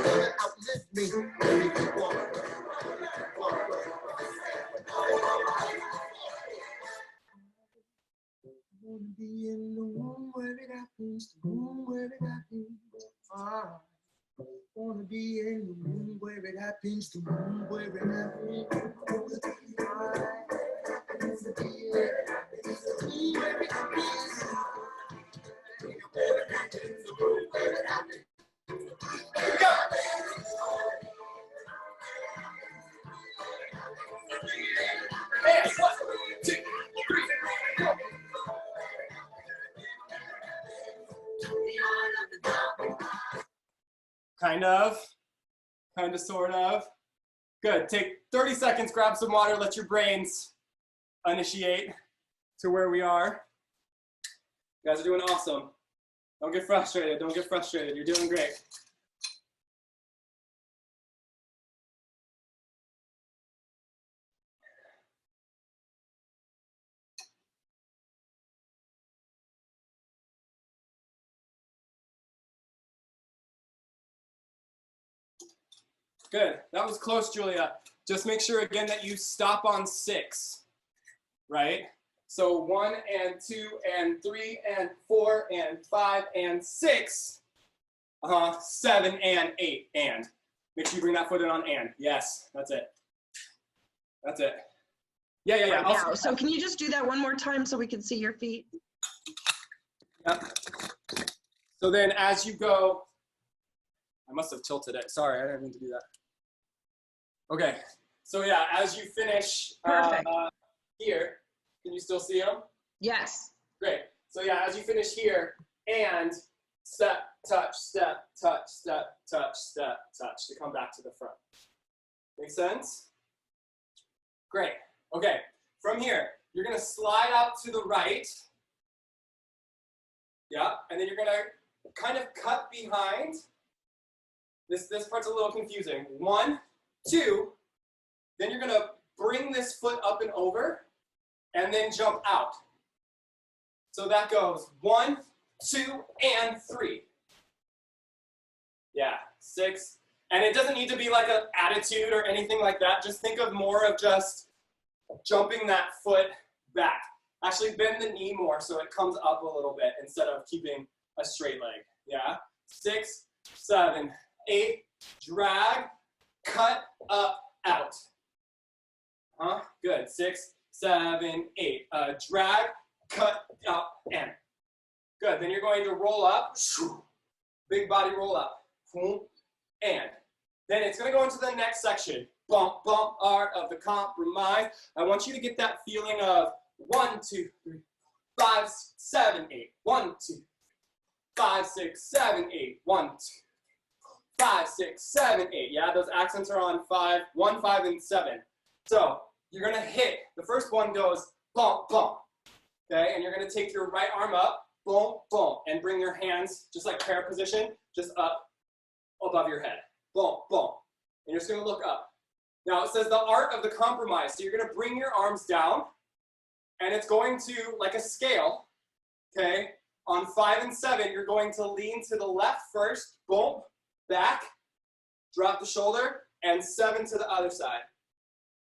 Be in the room where it happens, the room where it happens. I wanna be in the room where it happens, the room where it happens. And 1, 2, 3, 4. Kind of, sort of. Good, take 30 seconds, grab some water, let your brains initiate to where we are. You guys are doing awesome. Don't get frustrated, don't get frustrated, you're doing great. Good, that was close, Julia. Just make sure again that you stop on 6, right? So 1 and 2 and 3 and 4 and 5 and 6. 7 and 8 and. Make sure you bring that foot in on and. Yes, that's it. That's it. Yeah. Right now. So can you just do that one more time so we can see your feet? Yep. So then as you go, I must have tilted it. Sorry, I didn't mean to do that. Okay, so yeah, as you finish here, can you still see them? Yes. Great. So yeah, as you finish here, and step, touch, step, touch, step, touch, step, touch, to come back to the front. Make sense? Great. Okay, from here, you're gonna slide out to the right. Yeah, and then you're gonna kind of cut behind. This part's a little confusing. 1, 2, then you're gonna bring this foot up and over, and then jump out. So that goes 1, 2, and 3. Yeah, 6. And it doesn't need to be like an attitude or anything like that. Just think of more of just jumping that foot back. Actually bend the knee more so it comes up a little bit instead of keeping a straight leg. Yeah, 6, 7, 8, drag, cut, up, out. Good, 6, 7, 8. Drag, cut, up, and. Good, then you're going to roll up, big body roll up, and. Then it's gonna go into the next section. Bump, bump, art of the compromise. I want you to get that feeling of 1, 2, 3, 5, 6, 7, 8. 1, 2, 5, 6, 7, 8. 1, 2, 5, 6, 7, 8. Yeah, those accents are on 5, 1, 5, and 7. So you're gonna hit, the first one goes bump, bump. Okay, and you're gonna take your right arm up, boom, boom, and bring your hands, just like prayer position, just up above your head. Boom, boom. And you're just gonna look up. Now it says the art of the compromise. So you're gonna bring your arms down, and it's going to, like a scale, okay? On 5 and 7, you're going to lean to the left first, boom, back, drop the shoulder, and 7 to the other side.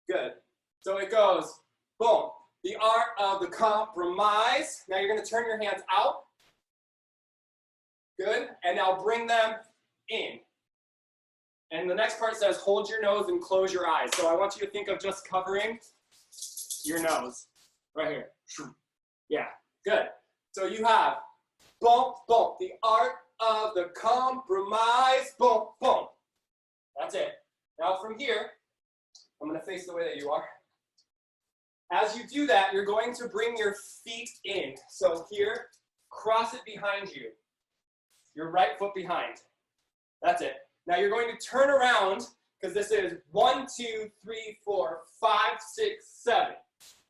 Good. So it goes, boom, the art of the compromise. Now you're gonna turn your hands out. Good, and now bring them in. And the next part says, hold your nose and close your eyes. So I want you to think of just covering your nose, right here. Yeah, good. So you have, boom, boom, the art of the compromise, boom, boom. That's it. Now from here, I'm gonna face the way that you are. As you do that, you're going to bring your feet in. So here, cross it behind you. Your right foot behind. That's it. Now you're going to turn around, because this is 1, 2, 3, 4, 5, 6, 7.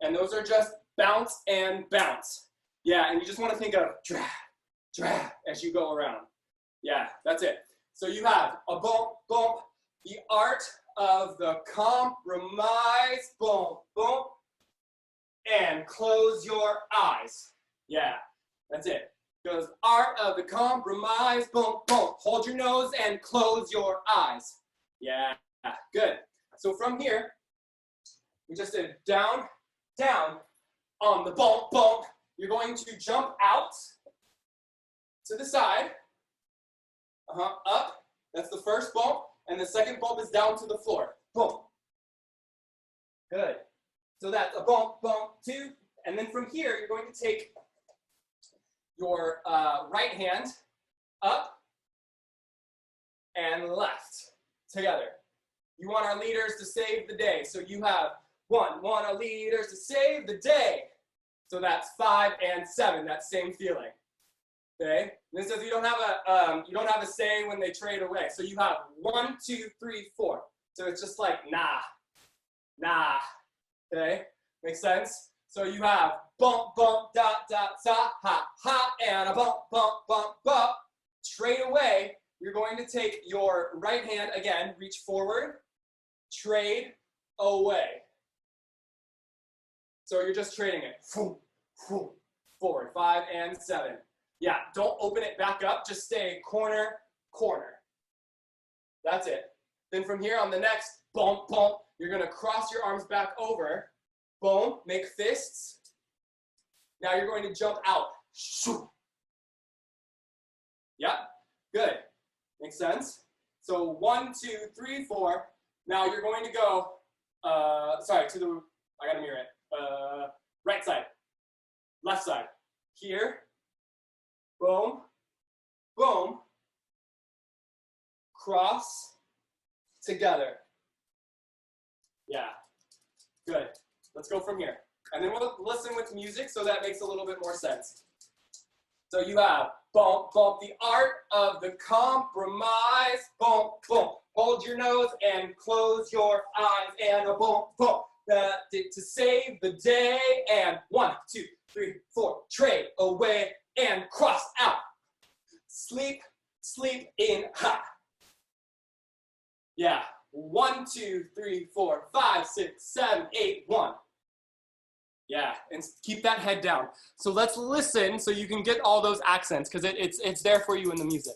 And those are just bounce and bounce. Yeah, and you just want to think of drag, drag as you go around. Yeah, that's it. So you have a bump, bump, the art of the compromise, boom, boom, and close your eyes. Yeah, that's it. Goes art of the compromise, boom, boom. Hold your nose and close your eyes. Yeah, good. So from here, we just did down, down, on the bump, bump. You're going to jump out to the side, up. That's the first bump, and the second bump is down to the floor. Boom. Good. So that's a bump, bump, 2, and then from here, you're going to take your right hand up and left together. You want our leaders to save the day. So you have 1, want our leaders to save the day. So that's 5 and 7, that same feeling. Okay? And this says you don't have a say when they trade away. So you have 1, 2, 3, 4. So it's just like nah, nah. Okay? Makes sense? So you have bump, bump, dot, dot, sa, ha, ha, and a bump, bump, bump, bump. Trade away. You're going to take your right hand, again, reach forward, trade away. So you're just trading it. Forward, 5 and 7. Yeah, don't open it back up. Just stay corner, corner. That's it. Then from here on the next bump, bump, you're going to cross your arms back over. Boom, make fists. Now you're going to jump out. Yep, good. Makes sense? So 1, 2, 3, 4. Now you're going to go, I gotta mirror it. Right side, left side. Here, boom, boom, cross, together. Yeah, good. Let's go from here. And then we'll listen with music so that makes a little bit more sense. So you have bump, bump, the art of the compromise, bump, bump. Hold your nose and close your eyes, and a bump, bump. To save the day, and 1, 2, 3, 4. Trade away and cross out. Sleep, sleep in, ha. Yeah, 1, 2, 3, 4, 5, 6, 7, 8, 1. Yeah, and keep that head down. So let's listen so you can get all those accents, because it's there for you in the music.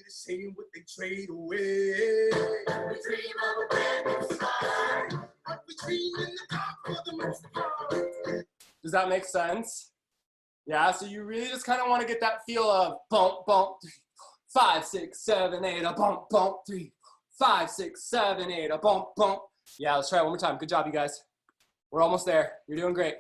Saying what they trade away. We dream of a brand new start. But we dream in the dark for the most part. Does that make sense? Yeah, so you really just kind of want to get that feel of bump, bump, 5, 6, 7, 8, a bump, bump, 3, 5, 6, 7, 8, a bump, bump. Yeah, let's try it one more time. Good job, you guys. We're almost there. You're doing great.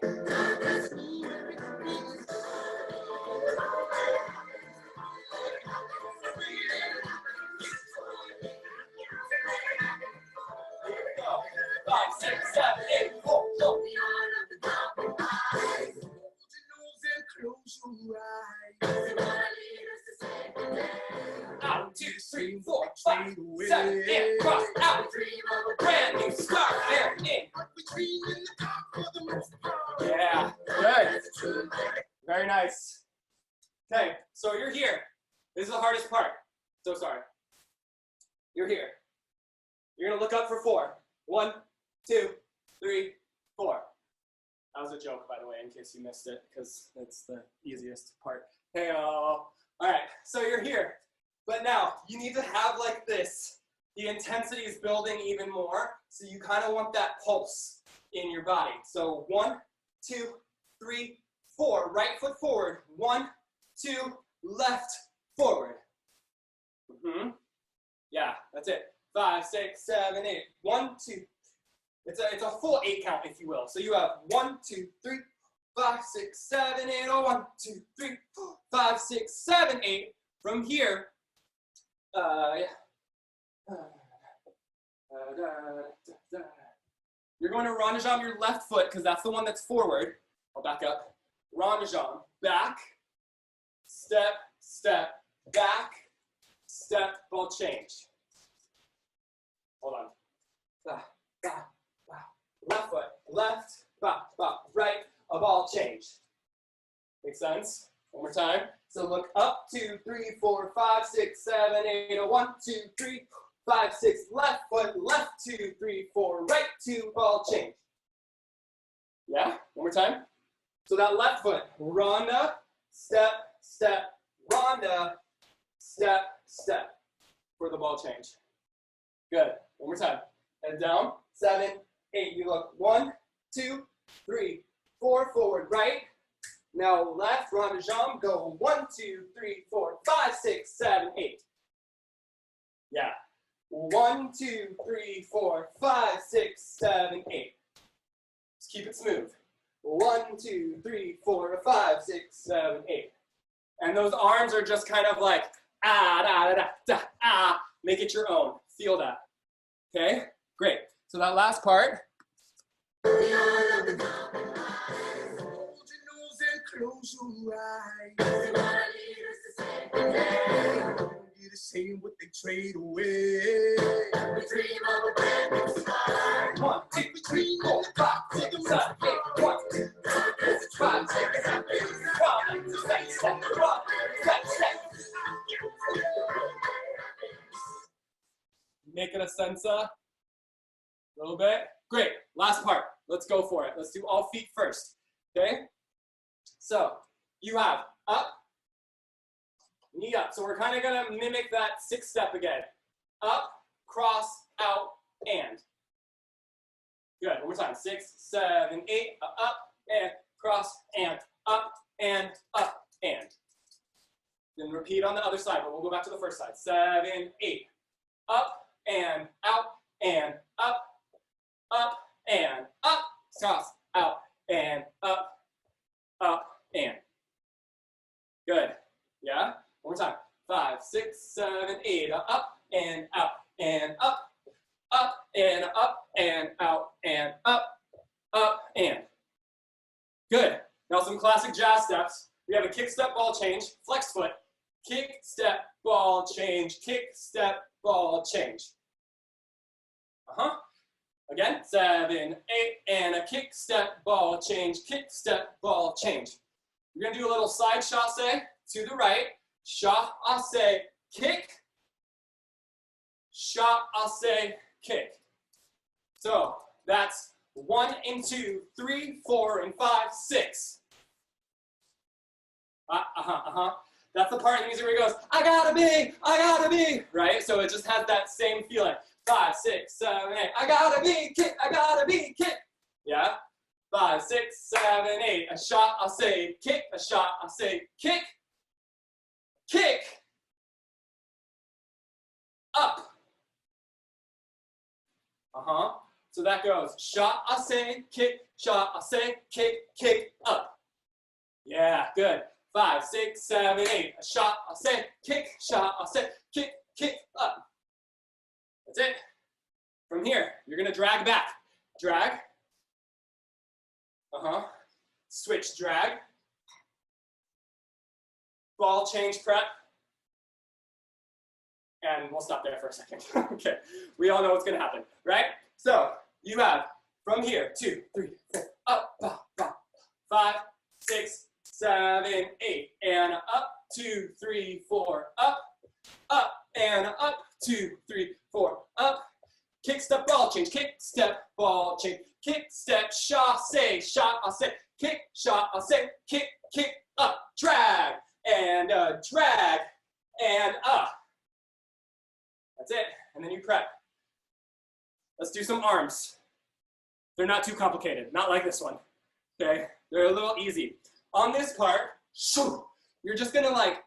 Out, 2, 3, 4, 5, 7, 8, cross out. Brand new start. There, in. Yeah, good. Very nice. Okay, so you're here. This is 4. 1, 2, 3, 4. That was a joke, by the way, in case you missed it, because it's the easiest part. Hey, all right, so you're here. But now, you need to have like this. The intensity is building even more, so you kind of want that pulse in your body. So 1, 2, 3, 4. Right foot forward. 1, 2, left, forward. Yeah, that's it. 5, 6, 7, 8. 1, 2. It's a full 8 count, if you will. So you have 1, 2, 3, 5, 6, 7, 8. Oh, 1, 2, 3, 4, 5, 6, 7, 8. From here, you're going to rond de jambe your left foot because that's the one that's forward. I'll back up. Rond de jambe. Back, step, step, back, step, ball change. Hold on. Left foot, left, right, a ball change. Make sense? One more time. So look up, 2, 3, 4, 5, 6, 7, 8. 1, 2, 3, 5, 6. Left foot, left, 2, 3, 4, right, 2, ball change. Yeah? One more time. So that left foot, ronda, step, step, ronda, step, step for the ball change. Good. One more time. Head down. 7, 8. You look 1, 2, 3, 4, forward, right. Now left, rond de jambe, go 1, 2, 3, 4, 5, 6, 7, 8. Yeah. 1, 2, 3, 4, 5, 6, 7, 8. Just keep it smooth. 1, 2, 3, 4, 5, 6, 7, 8. And those arms are just kind of like, ah, da, da, da, da, ah. Make it your own. Feel that. Okay? Great. So that last part. Close your eyes. You to say what they trade away. We dream of a brand new start. 1, 2, 3, 4, 5, 6, 7, 8. 1, 2, 3, 4, 5, 6, 7, 8. Making a sense a little bit? Great. Last part. Let's go for it. Let's do all feet first. Okay? So you have up, knee up. So we're kind of going to mimic that 6 step again. Up, cross, out, and. Good. One more time. 6, 7, 8. Up, and, cross, and, up, and, up, and. Then repeat on the other side, but we'll go back to the first side. 7, 8. Up, and, out, and, up, and, up. Cross, out, and, up, and. Good. Yeah? One more time. 5, 6, 7, 8. Up, and, out, and, up, and, up, and, out, and, up, and. Good. Now some classic jazz steps. We have a kick, step, ball change, flex foot, kick, step, ball change, kick, step, ball change. Again, 7, 8, and a kick, step, ball change, kick, step, ball change. We're going to do a little side chassé to the right, chassé, kick, chassé, kick. So that's 1 and 2, 3, 4, and 5, 6. That's the part of the music where he goes, I gotta be, right? So it just has that same feeling. 5, 6, 7, 8. I gotta be, kick. Yeah? 5, 6, 7, 8. A shot, I'll say kick. A shot, I'll say kick. Kick. Up. So that goes shot, I'll say kick. Shot, I'll say kick. Kick up. Yeah, good. 5, 6, 7, 8. A shot, I'll say kick. Shot, I'll say kick. Kick up. That's it. From here, you're gonna drag back. Drag. Switch, drag. Ball change prep. And we'll stop there for a second. Okay, we all know what's gonna happen, right? So you have from here, 2, 3, 4, up, 5, 6, 7, 8, and up, 2, 3, 4, up, and up, 2, 3, 4, up. kick, step, ball change, kick, step, ball change, kick, step, chasse, kick, chasse, kick, up, drag, and up. That's it, and then you prep. Let's do some arms. They're not too complicated, not like this one, okay? They're a little easy. On this part, you're just gonna like,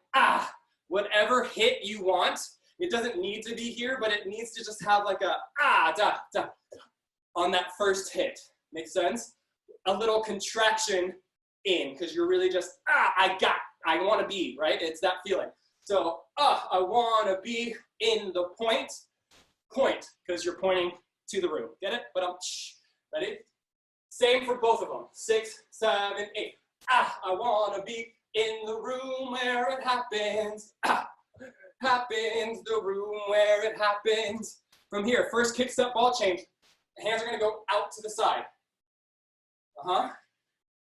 whatever hit you want. It doesn't need to be here, but it needs to just have like a da, da, on that first hit. Makes sense? A little contraction in, because you're really just, I wanna be, right? It's that feeling. So, I wanna be in the point, because you're pointing to the room. Get it? But ready? Same for both of them. 6, 7, 8. I wanna be in the room where it happens. Happens, the room where it happens. From here, first kick, step, ball change. Hands are gonna go out to the side.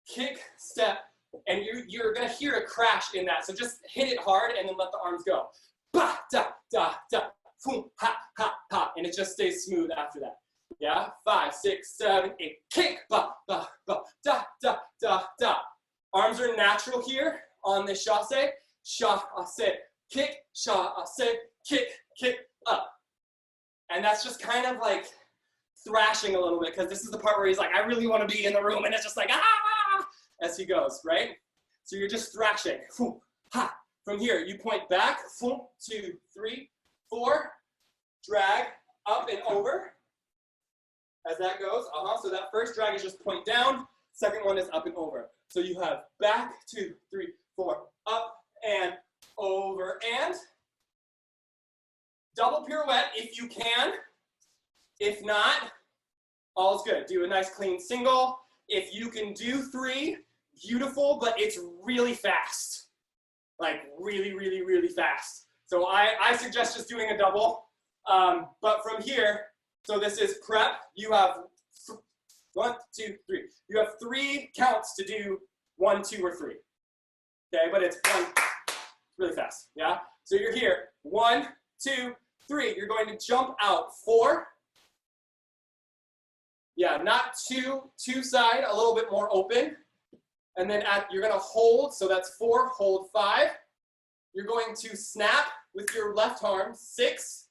Kick, step, and you're gonna hear a crash in that. So just hit it hard and then let the arms go. Ba, da, da, da, boom, ha, ha, ha. And it just stays smooth after that. Yeah, 5, 6, 7, 8. Kick, ba, ba, ba, da, da, da, da. Arms are natural here on this chasse. Chasse, kick, chasse, kick, up. And that's just kind of like thrashing a little bit, because this is the part where he's like, I really want to be in the room, and it's just like, as he goes, right? So you're just thrashing. From here, you point back, 2, 3, 4, drag up and over. As that goes, so that first drag is just point down, second one is up and over. So you have back, 2, 3, 4, up and over, and double pirouette if you can. If not, all's good. Do a nice clean single. If you can do 3, beautiful, but it's really fast. Like really, really, really fast. So I suggest just doing a double. But from here, so this is prep. You have 1, 2, 3. You have 3 counts to do 1, 2, or 3. Okay, but it's 1, really fast. Yeah. So you're here. 1, 2, 3. You're going to jump out. 4. Yeah, not two side, a little bit more open. And then you're going to hold. So that's 4. Hold 5. You're going to snap with your left arm. 6.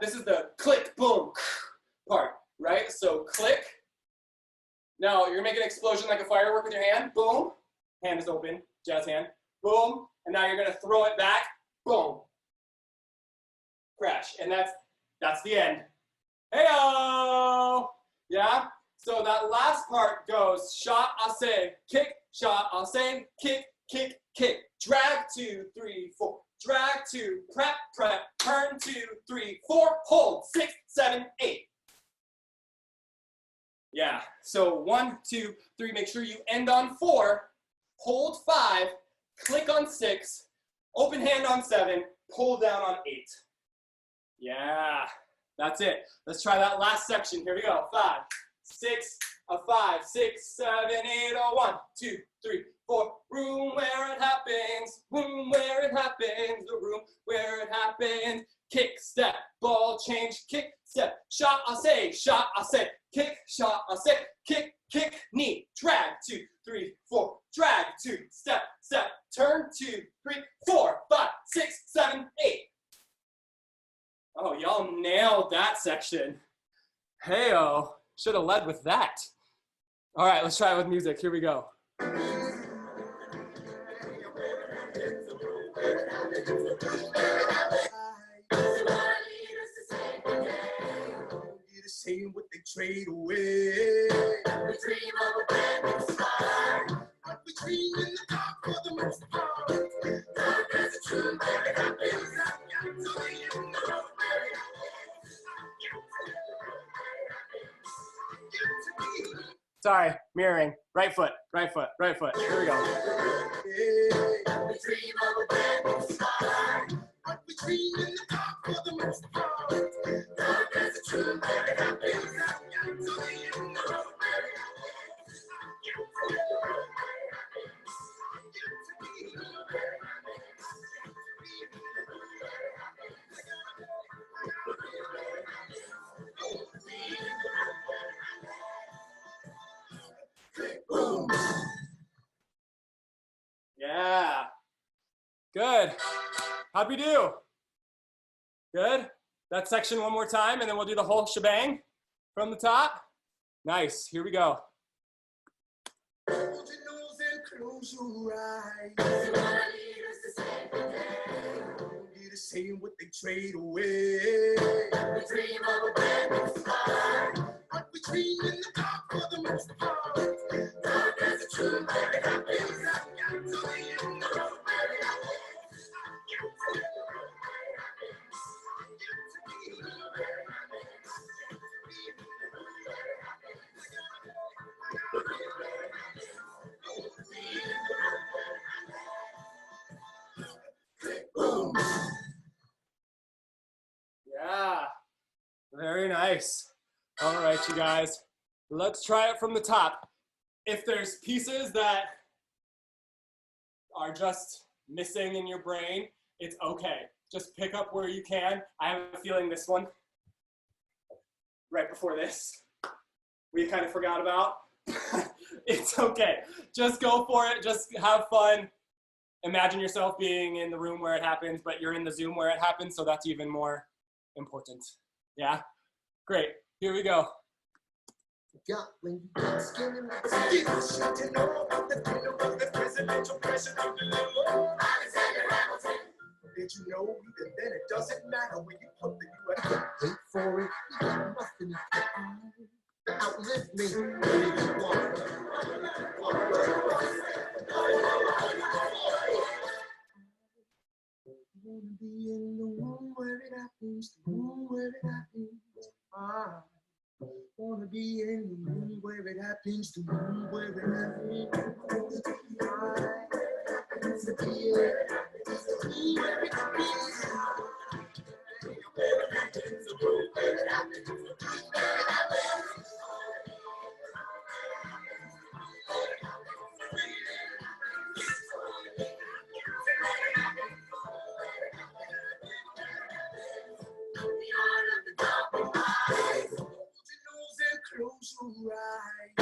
This is the click, boom part, right? So click. Now you're making an explosion like a firework with your hand. Boom. Hand is open. Jazz hand. Boom. And now you're going to throw it back. Boom. Crash. And that's the end. Hey-o! Yeah? So that last part goes shot, asse, kick, shot, asse, kick, kick, kick. Drag, 2, 3, 4. Drag, 2, prep, prep, turn, 2, 3, 4, hold, 6, 7, 8. Yeah, so 1, 2, 3, make sure you end on 4, hold 5, click on 6, open hand on 7, pull down on 8. Yeah, that's it. Let's try that last section. Here we go. 5, 6, 5, 6, 7, 8, 1, 2, 3, 4. Room where it happens, room where it happens, the room where it happens. Kick, step, ball change, kick, step, shot, asse, kick, shot, asse, kick, knee, drag, 2, 3, 4, drag, 2, step, turn, 2, 3, 4, 5, 6, 7, 8. Oh, y'all nailed that section. Hey-o, should have led with that. All right, let's try it with music. Here we go. Saying what they trade away. We dream of a brand new start. But we dream in the dark for the most part. Dark as a true where it happens. I've got to be in the room where it happens. Sorry, mirroring. Right foot, right foot, right foot. Here we go. We dream of a brand new start. But we dream in the dark for the most part. Dark as a true where it happens. I've got to be in the room where it happens. Yeah. Good. How'd we do? Good. That section one more time, and then we'll do the whole shebang from the top. Nice. Here we go. Hold your nose and close your eyes. Get to saying what they trade away. We dream of a brand new start, but we dream in the dark for the most part. Dark as a true where it happens. I've got to be in the room where it happens. I've got to be in the room where it happens. I've got to be in the room where it happens. I've got to be in the room where it happens. Yeah. Very nice. All right, you guys. Let's try it from the top. If there's pieces that are just missing in your brain, it's okay. Just pick up where you can. I have a feeling this one, right before this, we kind of forgot about. It's okay. Just go for it. Just have fun. Imagine yourself being in the room where it happens, but you're in the Zoom where it happens, so that's even more important. Yeah? Great. Here we go. Got when you got skin in the skin, shit to know about the kingdom of the presidential pressure to deliver. Alexander Hamilton. Did you know even then it doesn't matter when you put the U.S. Wait for it, you got nothing to outlive me. Wanna be in the room where it happens, the room where it happens. I wanna be in the room where it happens, the room where it happens. I want to be in the room where it happens. The room where it happens, the room where it happens. Close your eyes.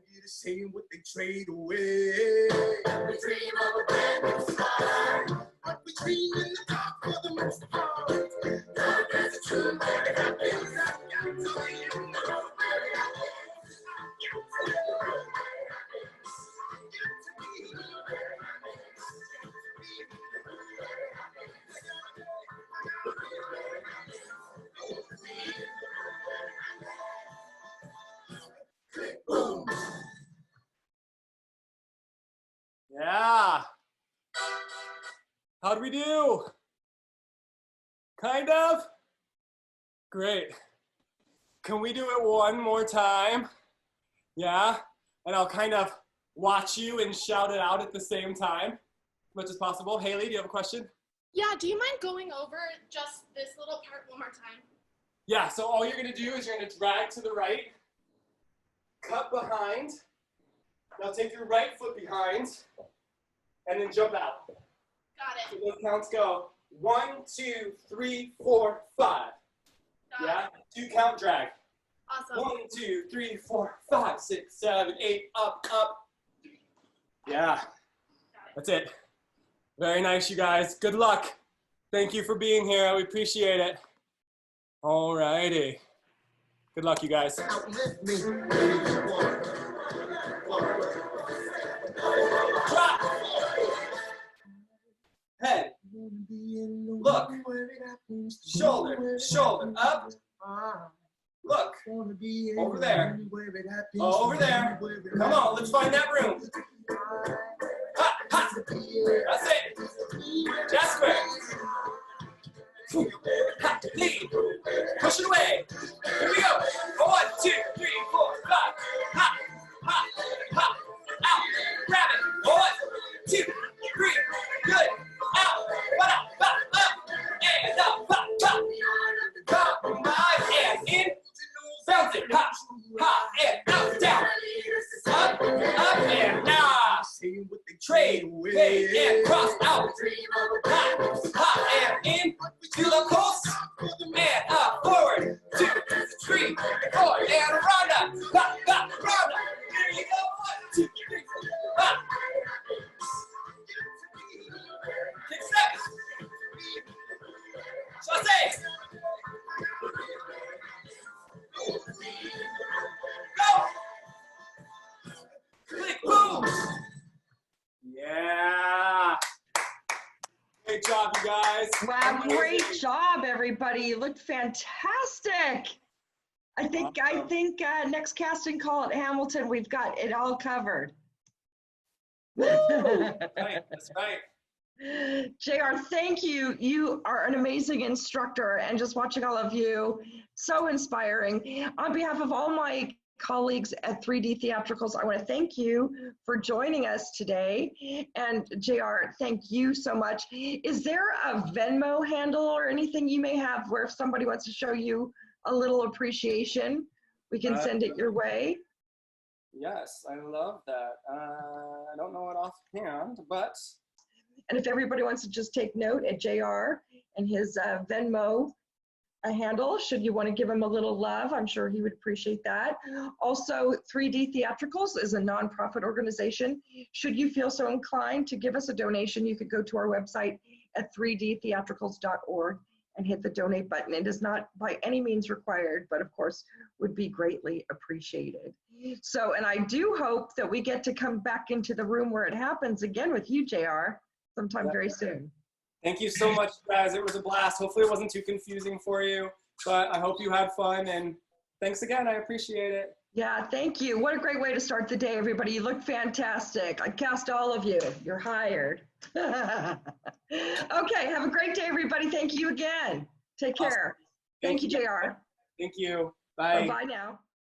Get to saying what they trade away. We dream of a brand new start, but we dream in the dark for the most part. Dark as a true where it happens. I've got to be in the room where it happens. I've got to be in the room where it happens. I've got to be in the room where it happens. I've got to be in the room where it happens. Yeah. How'd we do? Kind of? Great. Can we do it one more time? Yeah? And I'll kind of watch you and shout it out at the same time, as much as possible. Haley, do you have a question? Yeah, do you mind going over just this little part one more time? Yeah, so all you're gonna do is you're gonna drag to the right, cut behind. Now take your right foot behind, and then jump out. Got it. So those counts go 1, 2, 3, 4, 5. Yeah, 2 count drag. Awesome. 1, 2, 3, 4, 5, 6, 7, 8, up, up. Yeah, that's it. Very nice, you guys. Good luck. Thank you for being here. We appreciate it. All righty. Good luck, you guys. Outlive me. Drop. Head. Look. Shoulder. Shoulder. Up. Look. Over there. Over there. Come on, let's find that room. Ha, ha. That's it. Chest square. Ha, lead. Push it away. Here we go. 1, 2, 3, 4, 5. Ha, ha, ha. Out. Grab it. 1, 2, 3. Good. Out. What up? Up. And up. Up. Compromise and in. Bounce it. Ha, ha. And out. Down. Up. Up and down. Trade, fade, and cross out. Hot, hot, and in. To the coast. And up, forward. 2, 3. 4, and round up. Round up. Here you go. 1, 2, 3, 4, 5. Kick step. Chassé. Go. Click, boom. Yeah. Great job, you guys. Wow, great job, everybody. You looked fantastic. I think next casting call at Hamilton, we've got it all covered. Right, that's right. JR, thank you. You are an amazing instructor, and just watching all of you, so inspiring. On behalf of all my colleagues at 3D Theatricals, I want to thank you for joining us today. And JR, thank you so much. Is there a Venmo handle or anything you may have where if somebody wants to show you a little appreciation, we can send it your way? Yes, I love that. I don't know it offhand, but. And if everybody wants to just take note at JR and his Venmo handle, should you want to give him a little love, I'm sure he would appreciate that. Also, 3D Theatricals is a nonprofit organization. Should you feel so inclined to give us a donation, you could go to our website at 3dtheatricals.org and hit the donate button. It is not by any means required, but of course would be greatly appreciated. So, and I do hope that we get to come back into the room where it happens again with you, JR, sometime very soon. Thank you so much, guys. It was a blast. Hopefully it wasn't too confusing for you, but I hope you had fun, and thanks again. I appreciate it. Yeah, thank you. What a great way to start the day, everybody. You look fantastic. I cast all of you. You're hired. Okay, have a great day, everybody. Thank you again. Take care. Awesome. Thank you, JR. Thank you. Bye. Bye-bye now.